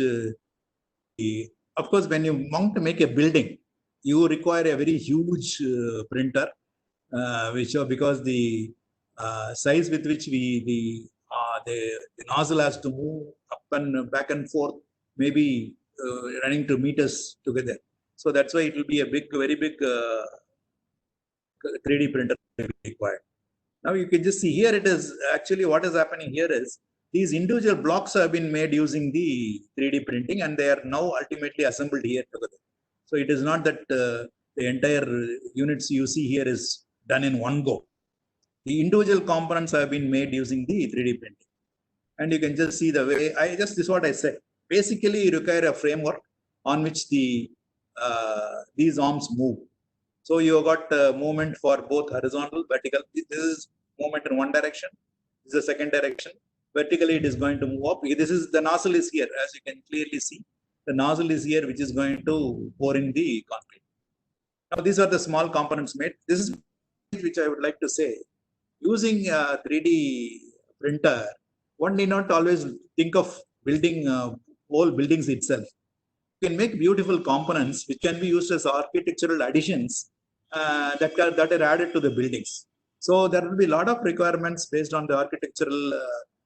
of course, when you want to make a building, you require a very huge printer, because the size with which the nozzle has to move up and back and forth, maybe running to meters together. So that's why it will be a very big 3D printer required. Now you can just see here, it is actually what is happening here is these individual blocks have been made using the 3D printing, and they are now ultimately assembled here together. So it is not that the entire units you see here is done in one go. The individual components have been made using the 3D printing. And you can just see the way, this is what I said. Basically, you require a framework on which these arms move. So you got movement for both horizontal, vertical. This is movement in one direction. This is the second direction. Vertically, it is going to move up. This is the nozzle is here, as you can clearly see. The nozzle is here, which is going to pour in the concrete. Now, these are the small components made. This is which I would like to say. Using a 3D printer, one need not always think of building whole buildings itself. You can make beautiful components which can be used as architectural additions that are added to the buildings. So there will be a lot of requirements based on the architectural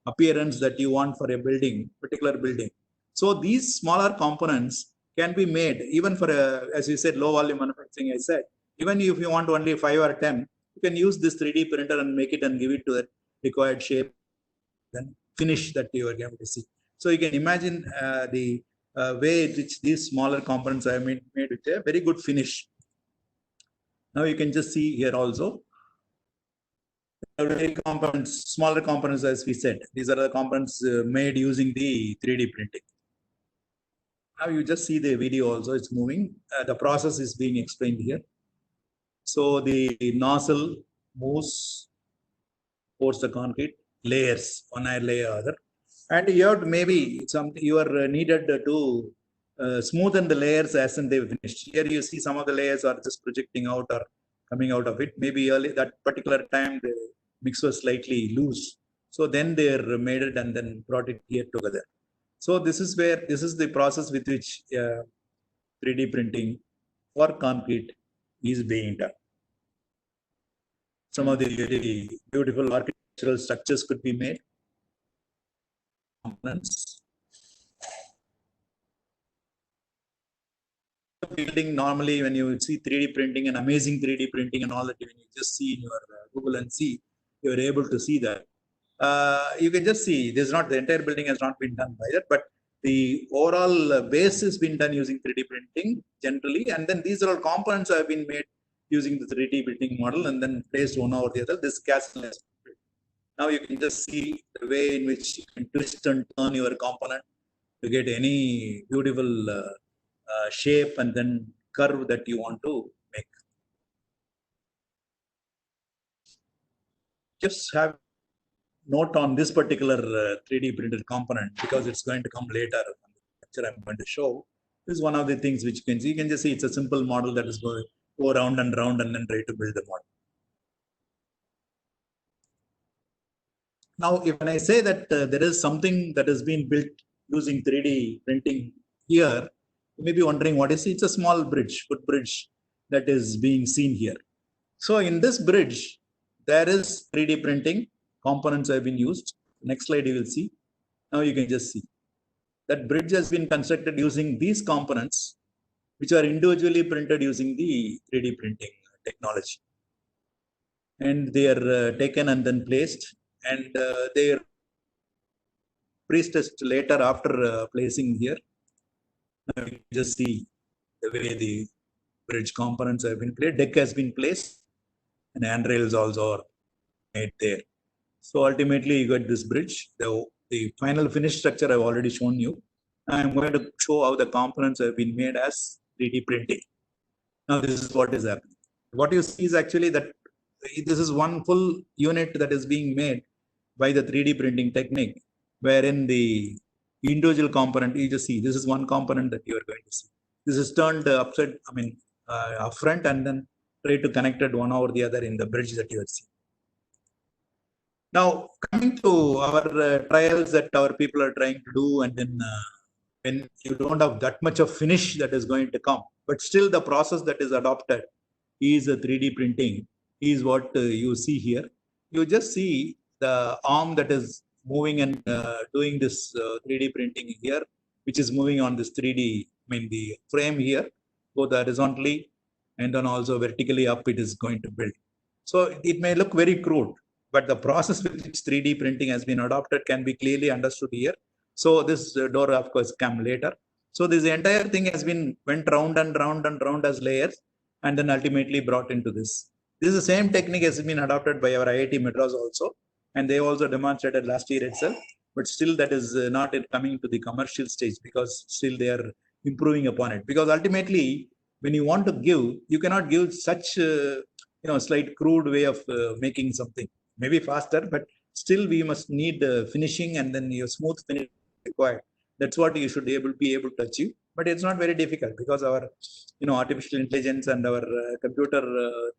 appearance that you want for a building, particular building. So these smaller components can be made even for a, as you said, low volume manufacturing. I said, even if you want only 5 or 10, you can use this 3D printer and make it and give it to the required shape, then finish that you are going to see. So you can imagine the way in which these smaller components are made with a very good finish. Now you can just see here also. Components, smaller components, as we said, these are the components made using the 3D printing. Now you just see the video also, it's moving. The process is being explained here. So the nozzle moves, pours the concrete, layers, one layer other. And you have maybe you are needed to smoothen the layers as in they finished. Here you see some of the layers are just projecting out or coming out of it. Maybe early that particular time the mix was slightly loose. So then they made it and then brought it here together. So this is the process with which 3D printing for concrete is being done. Some of the really beautiful architectural structures could be made. Components. Building normally when you see 3D printing and amazing 3D printing and all that, when you just see in your Google and see, you are able to see that. You can just see this is not the entire building has not been done by that, but the overall base has been done using 3D printing generally, and then these are all components have been made using the 3D printing model and then placed one over the other. This castle has been built. Now you can just see the way in which you can twist and turn your component to get any beautiful shape and then curve that you want to make. Just have note on this particular 3D printed component because it's going to come later. The I'm going to show this is one of the things which you can see. You can just see it's a simple model that is going to go round and round and then try to build the model. Now, if when I say that there is something that has been built using 3D printing here, you may be wondering what is it? It's a small bridge, footbridge that is being seen here. So in this bridge, there is 3D printing components have been used. Next slide you will see. Now you can just see that bridge has been constructed using these components, which are individually printed using the 3D printing technology. And they are taken and then placed, and they are pre-tested later after placing here. Now you can just see the way the bridge components have been placed. Deck has been placed, and handrails also are made there. So ultimately, you got this bridge. The final finished structure I've already shown you. I'm going to show how the components have been made as 3D printing. Now, this is what is happening. What you see is actually that this is one full unit that is being made by the 3D printing technique, wherein the individual component, you just see, this is one component that you are going to see. This is turned upside, up front and then try to connect it one over the other in the bridge that you are seeing. Now, coming to our trials that our people are trying to do, and then when you don't have that much of finish that is going to come, but still the process that is adopted is a 3D printing, is what you see here. You just see the arm that is moving and doing this 3D printing here, which is moving on this 3D, the frame here, both horizontally and then also vertically up it is going to build. So it may look very crude, but the process with which 3D printing has been adopted can be clearly understood here. So this door, of course, came later. So this entire thing has been went round and round and round as layers, and then ultimately brought into this. This is the same technique has been adopted by our IIT Madras also, and they also demonstrated last year itself. But still, that is not coming to the commercial stage because still they are improving upon it. Because ultimately, when you want to give, you cannot give such slight crude way of making something. Maybe faster, but still we must need finishing and then your smooth finish required. That's what you should be able to achieve. But it's not very difficult because our artificial intelligence and our computer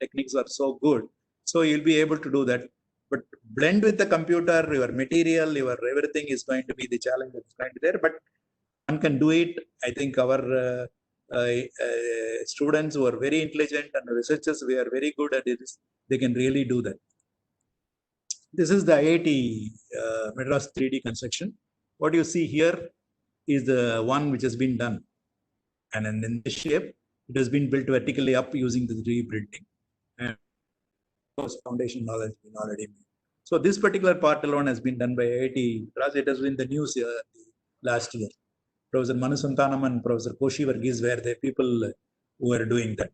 techniques are so good. So you'll be able to do that. But blend with the computer, your material, your everything is going to be the challenge that's going to be there. But one can do it. I think our students who are very intelligent and researchers who are very good at this, they can really do that. This is the IIT Madras 3D construction. What you see here is the one which has been done. And in this shape, it has been built vertically up using the 3D printing. And foundation knowledge has been already made. So this particular part alone has been done by IIT Madras. It has been in the news last year. Professor Manu Santanam and Professor Koshi Varghese were the people who were doing that.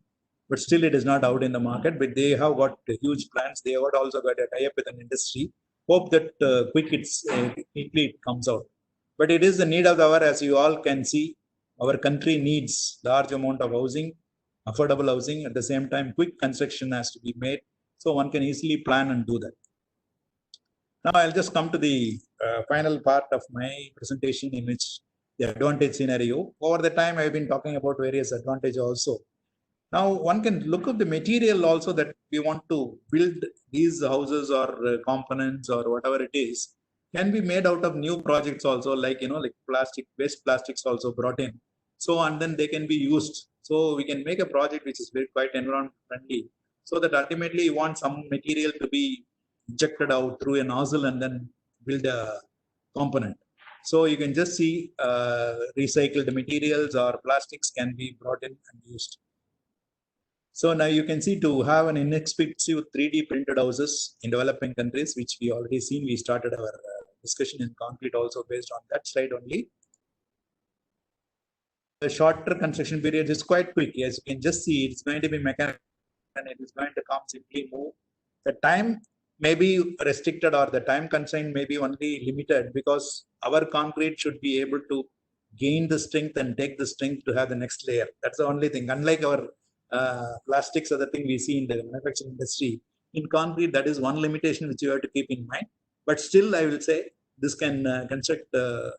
But still it is not out in the market, but they have got huge plans. They have also got a tie-up with an industry. Hope that quickly it comes out. But it is the need of the hour, as you all can see. Our country needs large amount of housing, affordable housing. At the same time, quick construction has to be made. So one can easily plan and do that. Now I'll just come to the final part of my presentation, in which the advantage scenario. Over the time, I've been talking about various advantages also. Now one can look at the material also that we want to build these houses or components or whatever it is, can be made out of new projects also, like, like plastic, waste plastics also brought in. So, and then they can be used. So we can make a project which is very quite environment friendly. So that ultimately you want some material to be injected out through a nozzle and then build a component. So you can just see recycled materials or plastics can be brought in and used. So now you can see, to have an inexpensive 3D printed houses in developing countries, which we already seen, we started our discussion in concrete also based on that slide only. The shorter construction period is quite quick. As you can just see, it's going to be mechanical and it is going to come simply move. The time may be restricted, or the time constraint may be only limited, because our concrete should be able to gain the strength and take the strength to have the next layer. That's the only thing. Unlike our plastics, other thing we see in the manufacturing industry, in concrete, that is one limitation which you have to keep in mind. But still, I will say this can construct a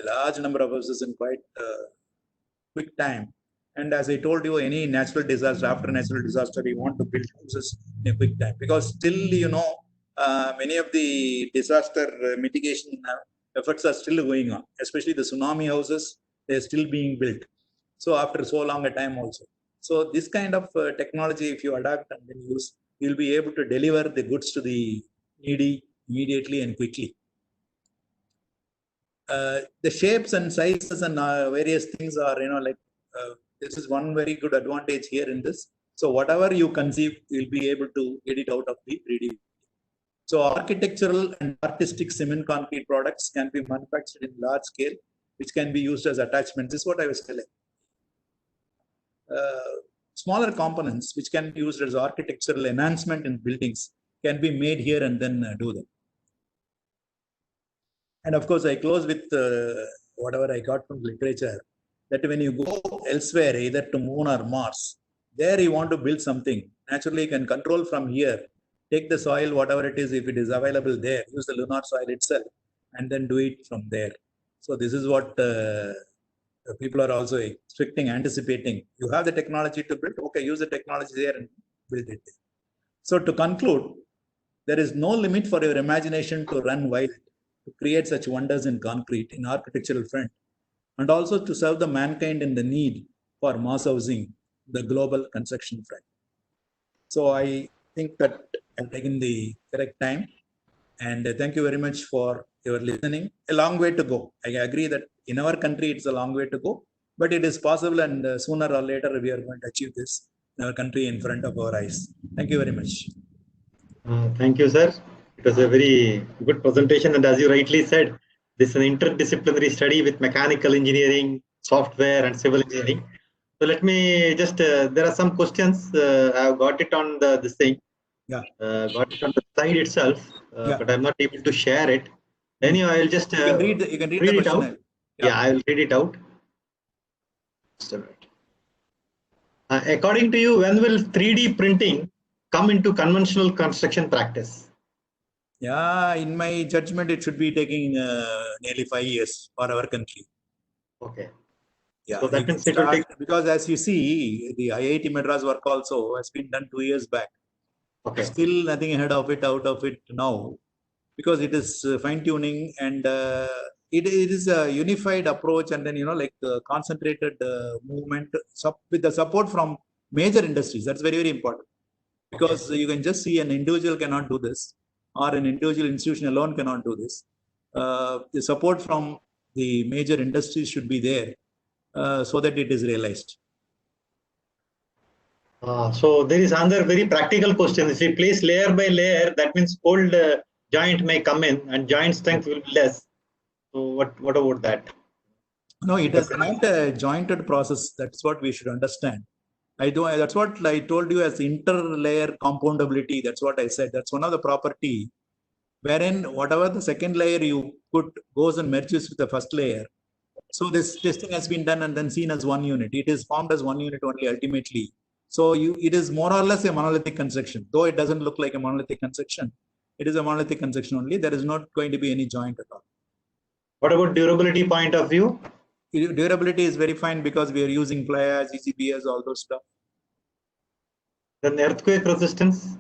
large number of houses in quite quick time. And as I told you, any natural disaster, after natural disaster, we want to build houses in a quick time, because still, many of the disaster mitigation efforts are still going on, especially the tsunami houses, they're still being built. So after so long a time also. So this kind of technology, if you adapt and then use, you'll be able to deliver the goods to the needy immediately and quickly. The shapes and sizes and various things are, this is one very good advantage here in this. So whatever you conceive, you'll be able to get it out of the 3D. So architectural and artistic cement concrete products can be manufactured in large scale, which can be used as attachments. This is what I was telling. Smaller components, which can be used as architectural enhancement in buildings, can be made here and then do them. And of course, I close with whatever I got from literature, that when you go elsewhere, either to Moon or Mars, there you want to build something. Naturally, you can control from here, take the soil, whatever it is, if it is available there, use the lunar soil itself, and then do it from there. So this is what people are also expecting, anticipating. You have the technology to build, okay, use the technology there and build it. So to conclude, there is no limit for your imagination to run wild, to create such wonders in concrete, in architectural front, and also to serve the mankind in the need for mass housing, the global construction front. So I think that I've taken the correct time, and thank you very much for your listening. A long way to go. I agree that in our country, it's a long way to go, but it is possible, and sooner or later, we are going to achieve this in our country in front of our eyes. Thank you very much. Thank you, sir. It was a very good presentation. And as you rightly said, this is an interdisciplinary study with mechanical engineering, software, and civil engineering. So let me just, there are some questions. I've got it on this thing. Yeah. Got it on the slide itself, but I'm not able to share it. Anyway, I'll just you can read the it out. question. Yeah, I'll read it out. According to you, when will 3D printing come into conventional construction practice? Yeah, in my judgment, it should be taking nearly 5 years for our country. Okay. Yeah, so that means it will take, because as you see, the IIT Madras work also has been done 2 years back. okay. Still nothing ahead of it, out of it now, because it is fine tuning, and it is a unified approach, and then like concentrated movement with the support from major industries. That's very, very important, because you can just see an individual cannot do this, or an individual institution alone cannot do this. The support from the major industries should be there, so that it is realized. So there is another very practical question. If we place layer by layer, that means old joint may come in and joint strength will be less. So what about that? No, it is not a jointed process. That's what we should understand. That's what I told you as interlayer compoundability. That's what I said. That's one of the property wherein whatever the second layer you put goes and merges with the first layer. So this testing has been done and then seen as one unit. It is formed as one unit only ultimately. So it is more or less a monolithic construction, though it doesn't look like a monolithic construction. It is a monolithic construction only. There is not going to be any joint at all. What about durability point of view? Durability is very fine because we are using fly ash, ECBS, all those stuff. Then earthquake resistance?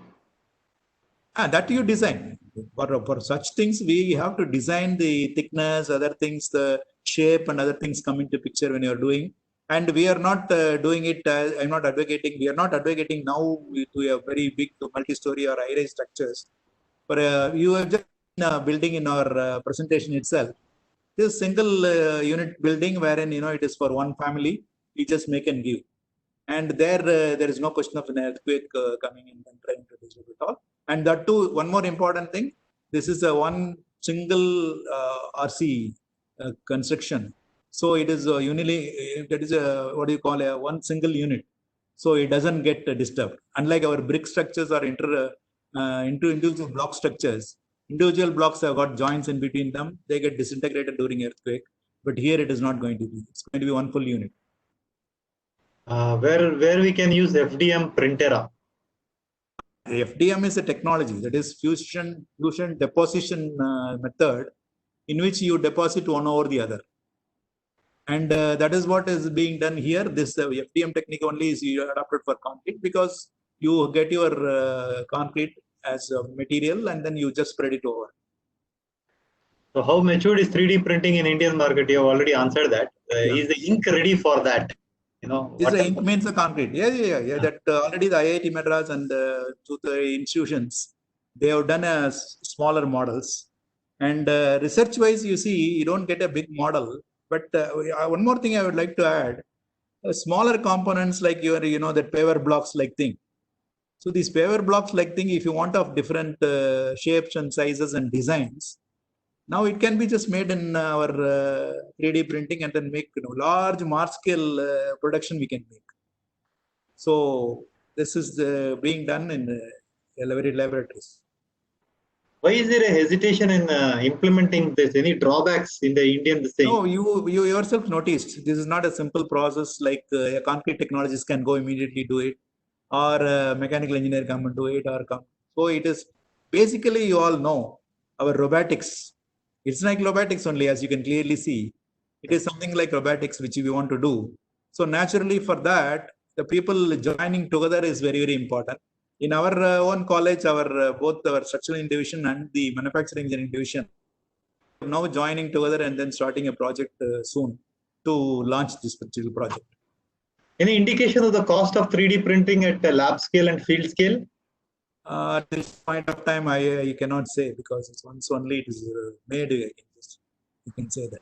That you design. For such things, we have to design the thickness, other things, the shape and other things come into picture when you are doing. And we are not doing it, I'm not advocating, we are not advocating now to a very big multi-story or high-rise structures. But you have just building in our presentation itself. This single unit building wherein, it is for one family, we just make and give. And there is no question of an earthquake coming in and trying to disturb it all. And that too, one more important thing, this is a one single RC construction. So it is that is what do you call a one single unit. So it doesn't get disturbed. Unlike our brick structures or into individual block structures, individual blocks have got joints in between them. They get disintegrated during earthquake. But here it is not going to be. It's going to be one full unit. Where we can use FDM Printera. FDM is a technology, that is fusion deposition method, in which you deposit one over the other. And that is what is being done here. This FDM technique only is adapted for concrete, because you get your concrete as a material and then you just spread it over. So how matured is 3D printing in Indian market? You have already answered that. Is the ink ready for that? This ink means the concrete. Yeah. That already the IIT Madras and to the institutions, they have done smaller models. And research-wise, you see, you don't get a big model. But one more thing I would like to add: smaller components like your, that paver blocks like thing. So these paver blocks like thing, if you want of different shapes and sizes and designs, now it can be just made in our 3D printing and then make large Mars scale production we can make. So this is being done in laboratories. Why is there a hesitation in implementing this? Any drawbacks in the Indian thing? No, you yourself noticed this is not a simple process like concrete technologies can go immediately do it, or mechanical engineer come and do it, or come. So it is basically, you all know, our robotics. It's like robotics only, as you can clearly see. It is something like robotics which we want to do. So naturally, for that, the people joining together is very, very important. In our own college, both our structural engineering division and the manufacturing engineering division are now joining together and then starting a project soon to launch this particular project. Any indication of the cost of 3D printing at lab scale and field scale? At this point of time, I cannot say, because it's once only it is made. You can say that.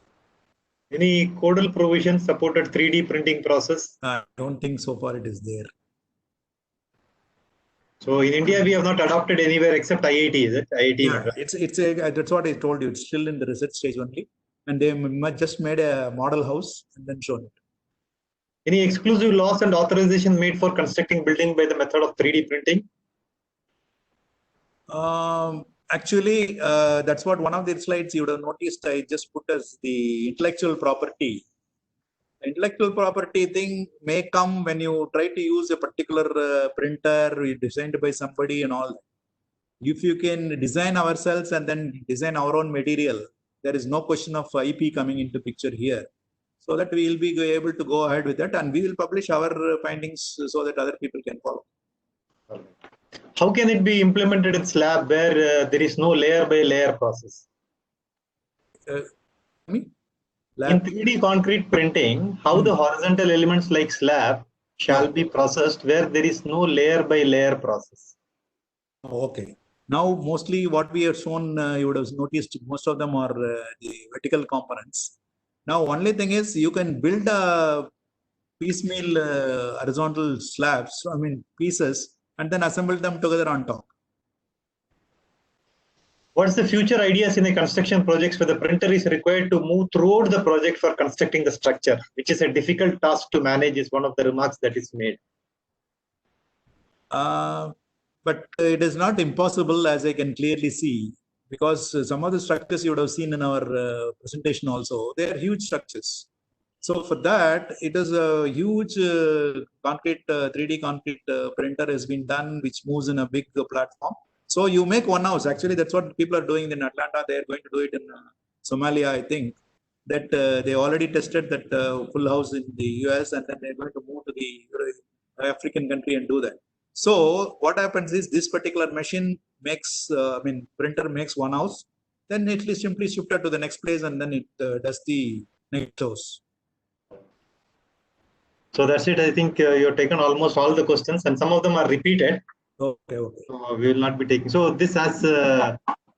Any codal provision supported 3D printing process? I don't think so far it is there. So in India, we have not adopted anywhere except IIT, is it? IIT. Yeah, that's what I told you. It's still in the research stage only, and they just made a model house and then shown it. Any exclusive laws and authorization made for constructing building by the method of 3D printing? Actually, that's what one of the slides you would have noticed. I just put as the intellectual property. The intellectual property thing may come when you try to use a particular printer designed by somebody and all. If you can design ourselves and then design our own material, there is no question of IP coming into picture here. So that we will be able to go ahead with that, and we will publish our findings so that other people can follow. How can it be implemented in slab where there is no layer by layer process? me? In 3D concrete printing, how the horizontal elements like slab shall be processed where there is no layer by layer process. Okay. Now, mostly what we have shown, you would have noticed most of them are the vertical components. Now, only thing is you can build a piecemeal horizontal slabs, I mean pieces, and then assemble them together on top. What's the future ideas in the construction projects where the printer is required to move throughout the project for constructing the structure, which is a difficult task to manage, is one of the remarks that is made. But it is not impossible, as I can clearly see, because some of the structures you would have seen in our presentation also, they are huge structures. So for that, it is a huge concrete, 3D concrete printer has been done, which moves in a big platform. So you make one house. Actually, that's what people are doing in Atlanta. They are going to do it in Somalia, I think. That they already tested that full house in the US, and then they're going to move to the African country and do that. So what happens is this particular machine makes, printer makes one house, then it is simply shifted to the next place, and then it does the next house. So that's it. I think you've taken almost all the questions, and some of them are repeated. Okay. So we will not be taking. So this, as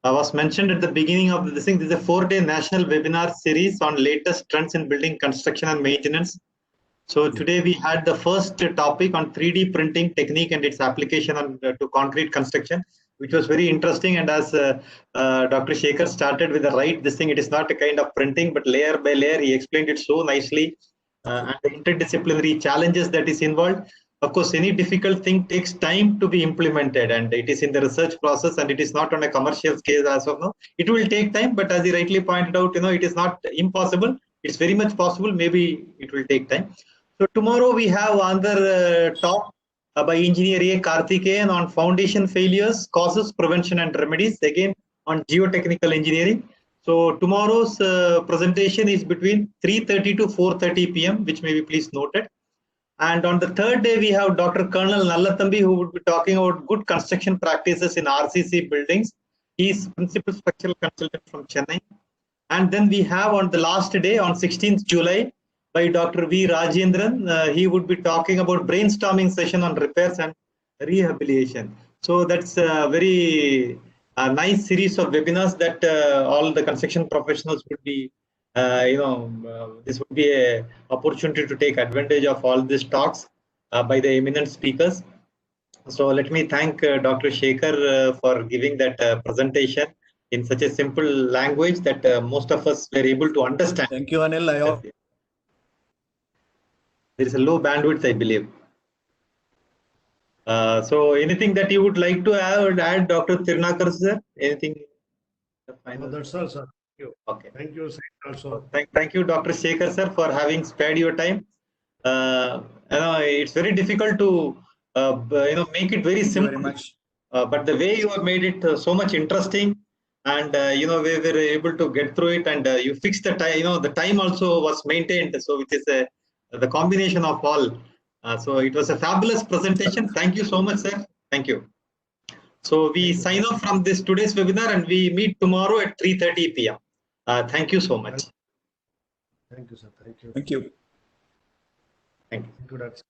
was mentioned at the beginning of this thing, this is a 4-day national webinar series on latest trends in building construction and maintenance. So today we had the first topic on 3D printing technique and its application on, to concrete construction, which was very interesting. And as Dr. Sekar started with the right, this thing, it is not a kind of printing, but layer by layer. He explained it so nicely, and the interdisciplinary challenges that is involved. Of course, any difficult thing takes time to be implemented, and it is in the research process, and it is not on a commercial scale as of now. It will take time, but as he rightly pointed out, it is not impossible. It's very much possible. Maybe it will take time. So tomorrow we have another talk by Engineer A. Karthikeyan on foundation failures, causes, prevention and remedies, again on geotechnical engineering. So tomorrow's presentation is between 3:30 to 4:30 p.m., which may be please noted. And on the third day, we have Dr. Colonel Nallathambi, who would be talking about good construction practices in RCC buildings. He is Principal Structural Consultant from Chennai. And then we have on the last day, on 16th July, by Dr. V. Rajendran, he would be talking about brainstorming session on repairs and rehabilitation. So that's a very nice series of webinars that all the construction professionals would be, this would be a opportunity to take advantage of all these talks by the eminent speakers. So let me thank Dr. Sekar for giving that presentation in such a simple language that most of us were able to understand. Thank you, Anil. There is a low bandwidth, I believe. So anything that you would like to add, Dr. Tirunakar sir? Anything? No, that's all, sir. Thank you. Okay. Thank you, sir. Also. Thank you, Dr. Sekar sir, for having spared your time. It's very difficult to make it very simple. Very much. But the way you have made it so much interesting, and we were able to get through it, and you fixed the time. The time also was maintained, so it is the combination of all. So it was a fabulous presentation. Thank you so much, sir. Thank you. So we sign off from this today's webinar, and we meet tomorrow at 3:30 p.m. Thank you so much. Thank you, sir. Thank you. Thank you. Thank you. Thank you, Dr.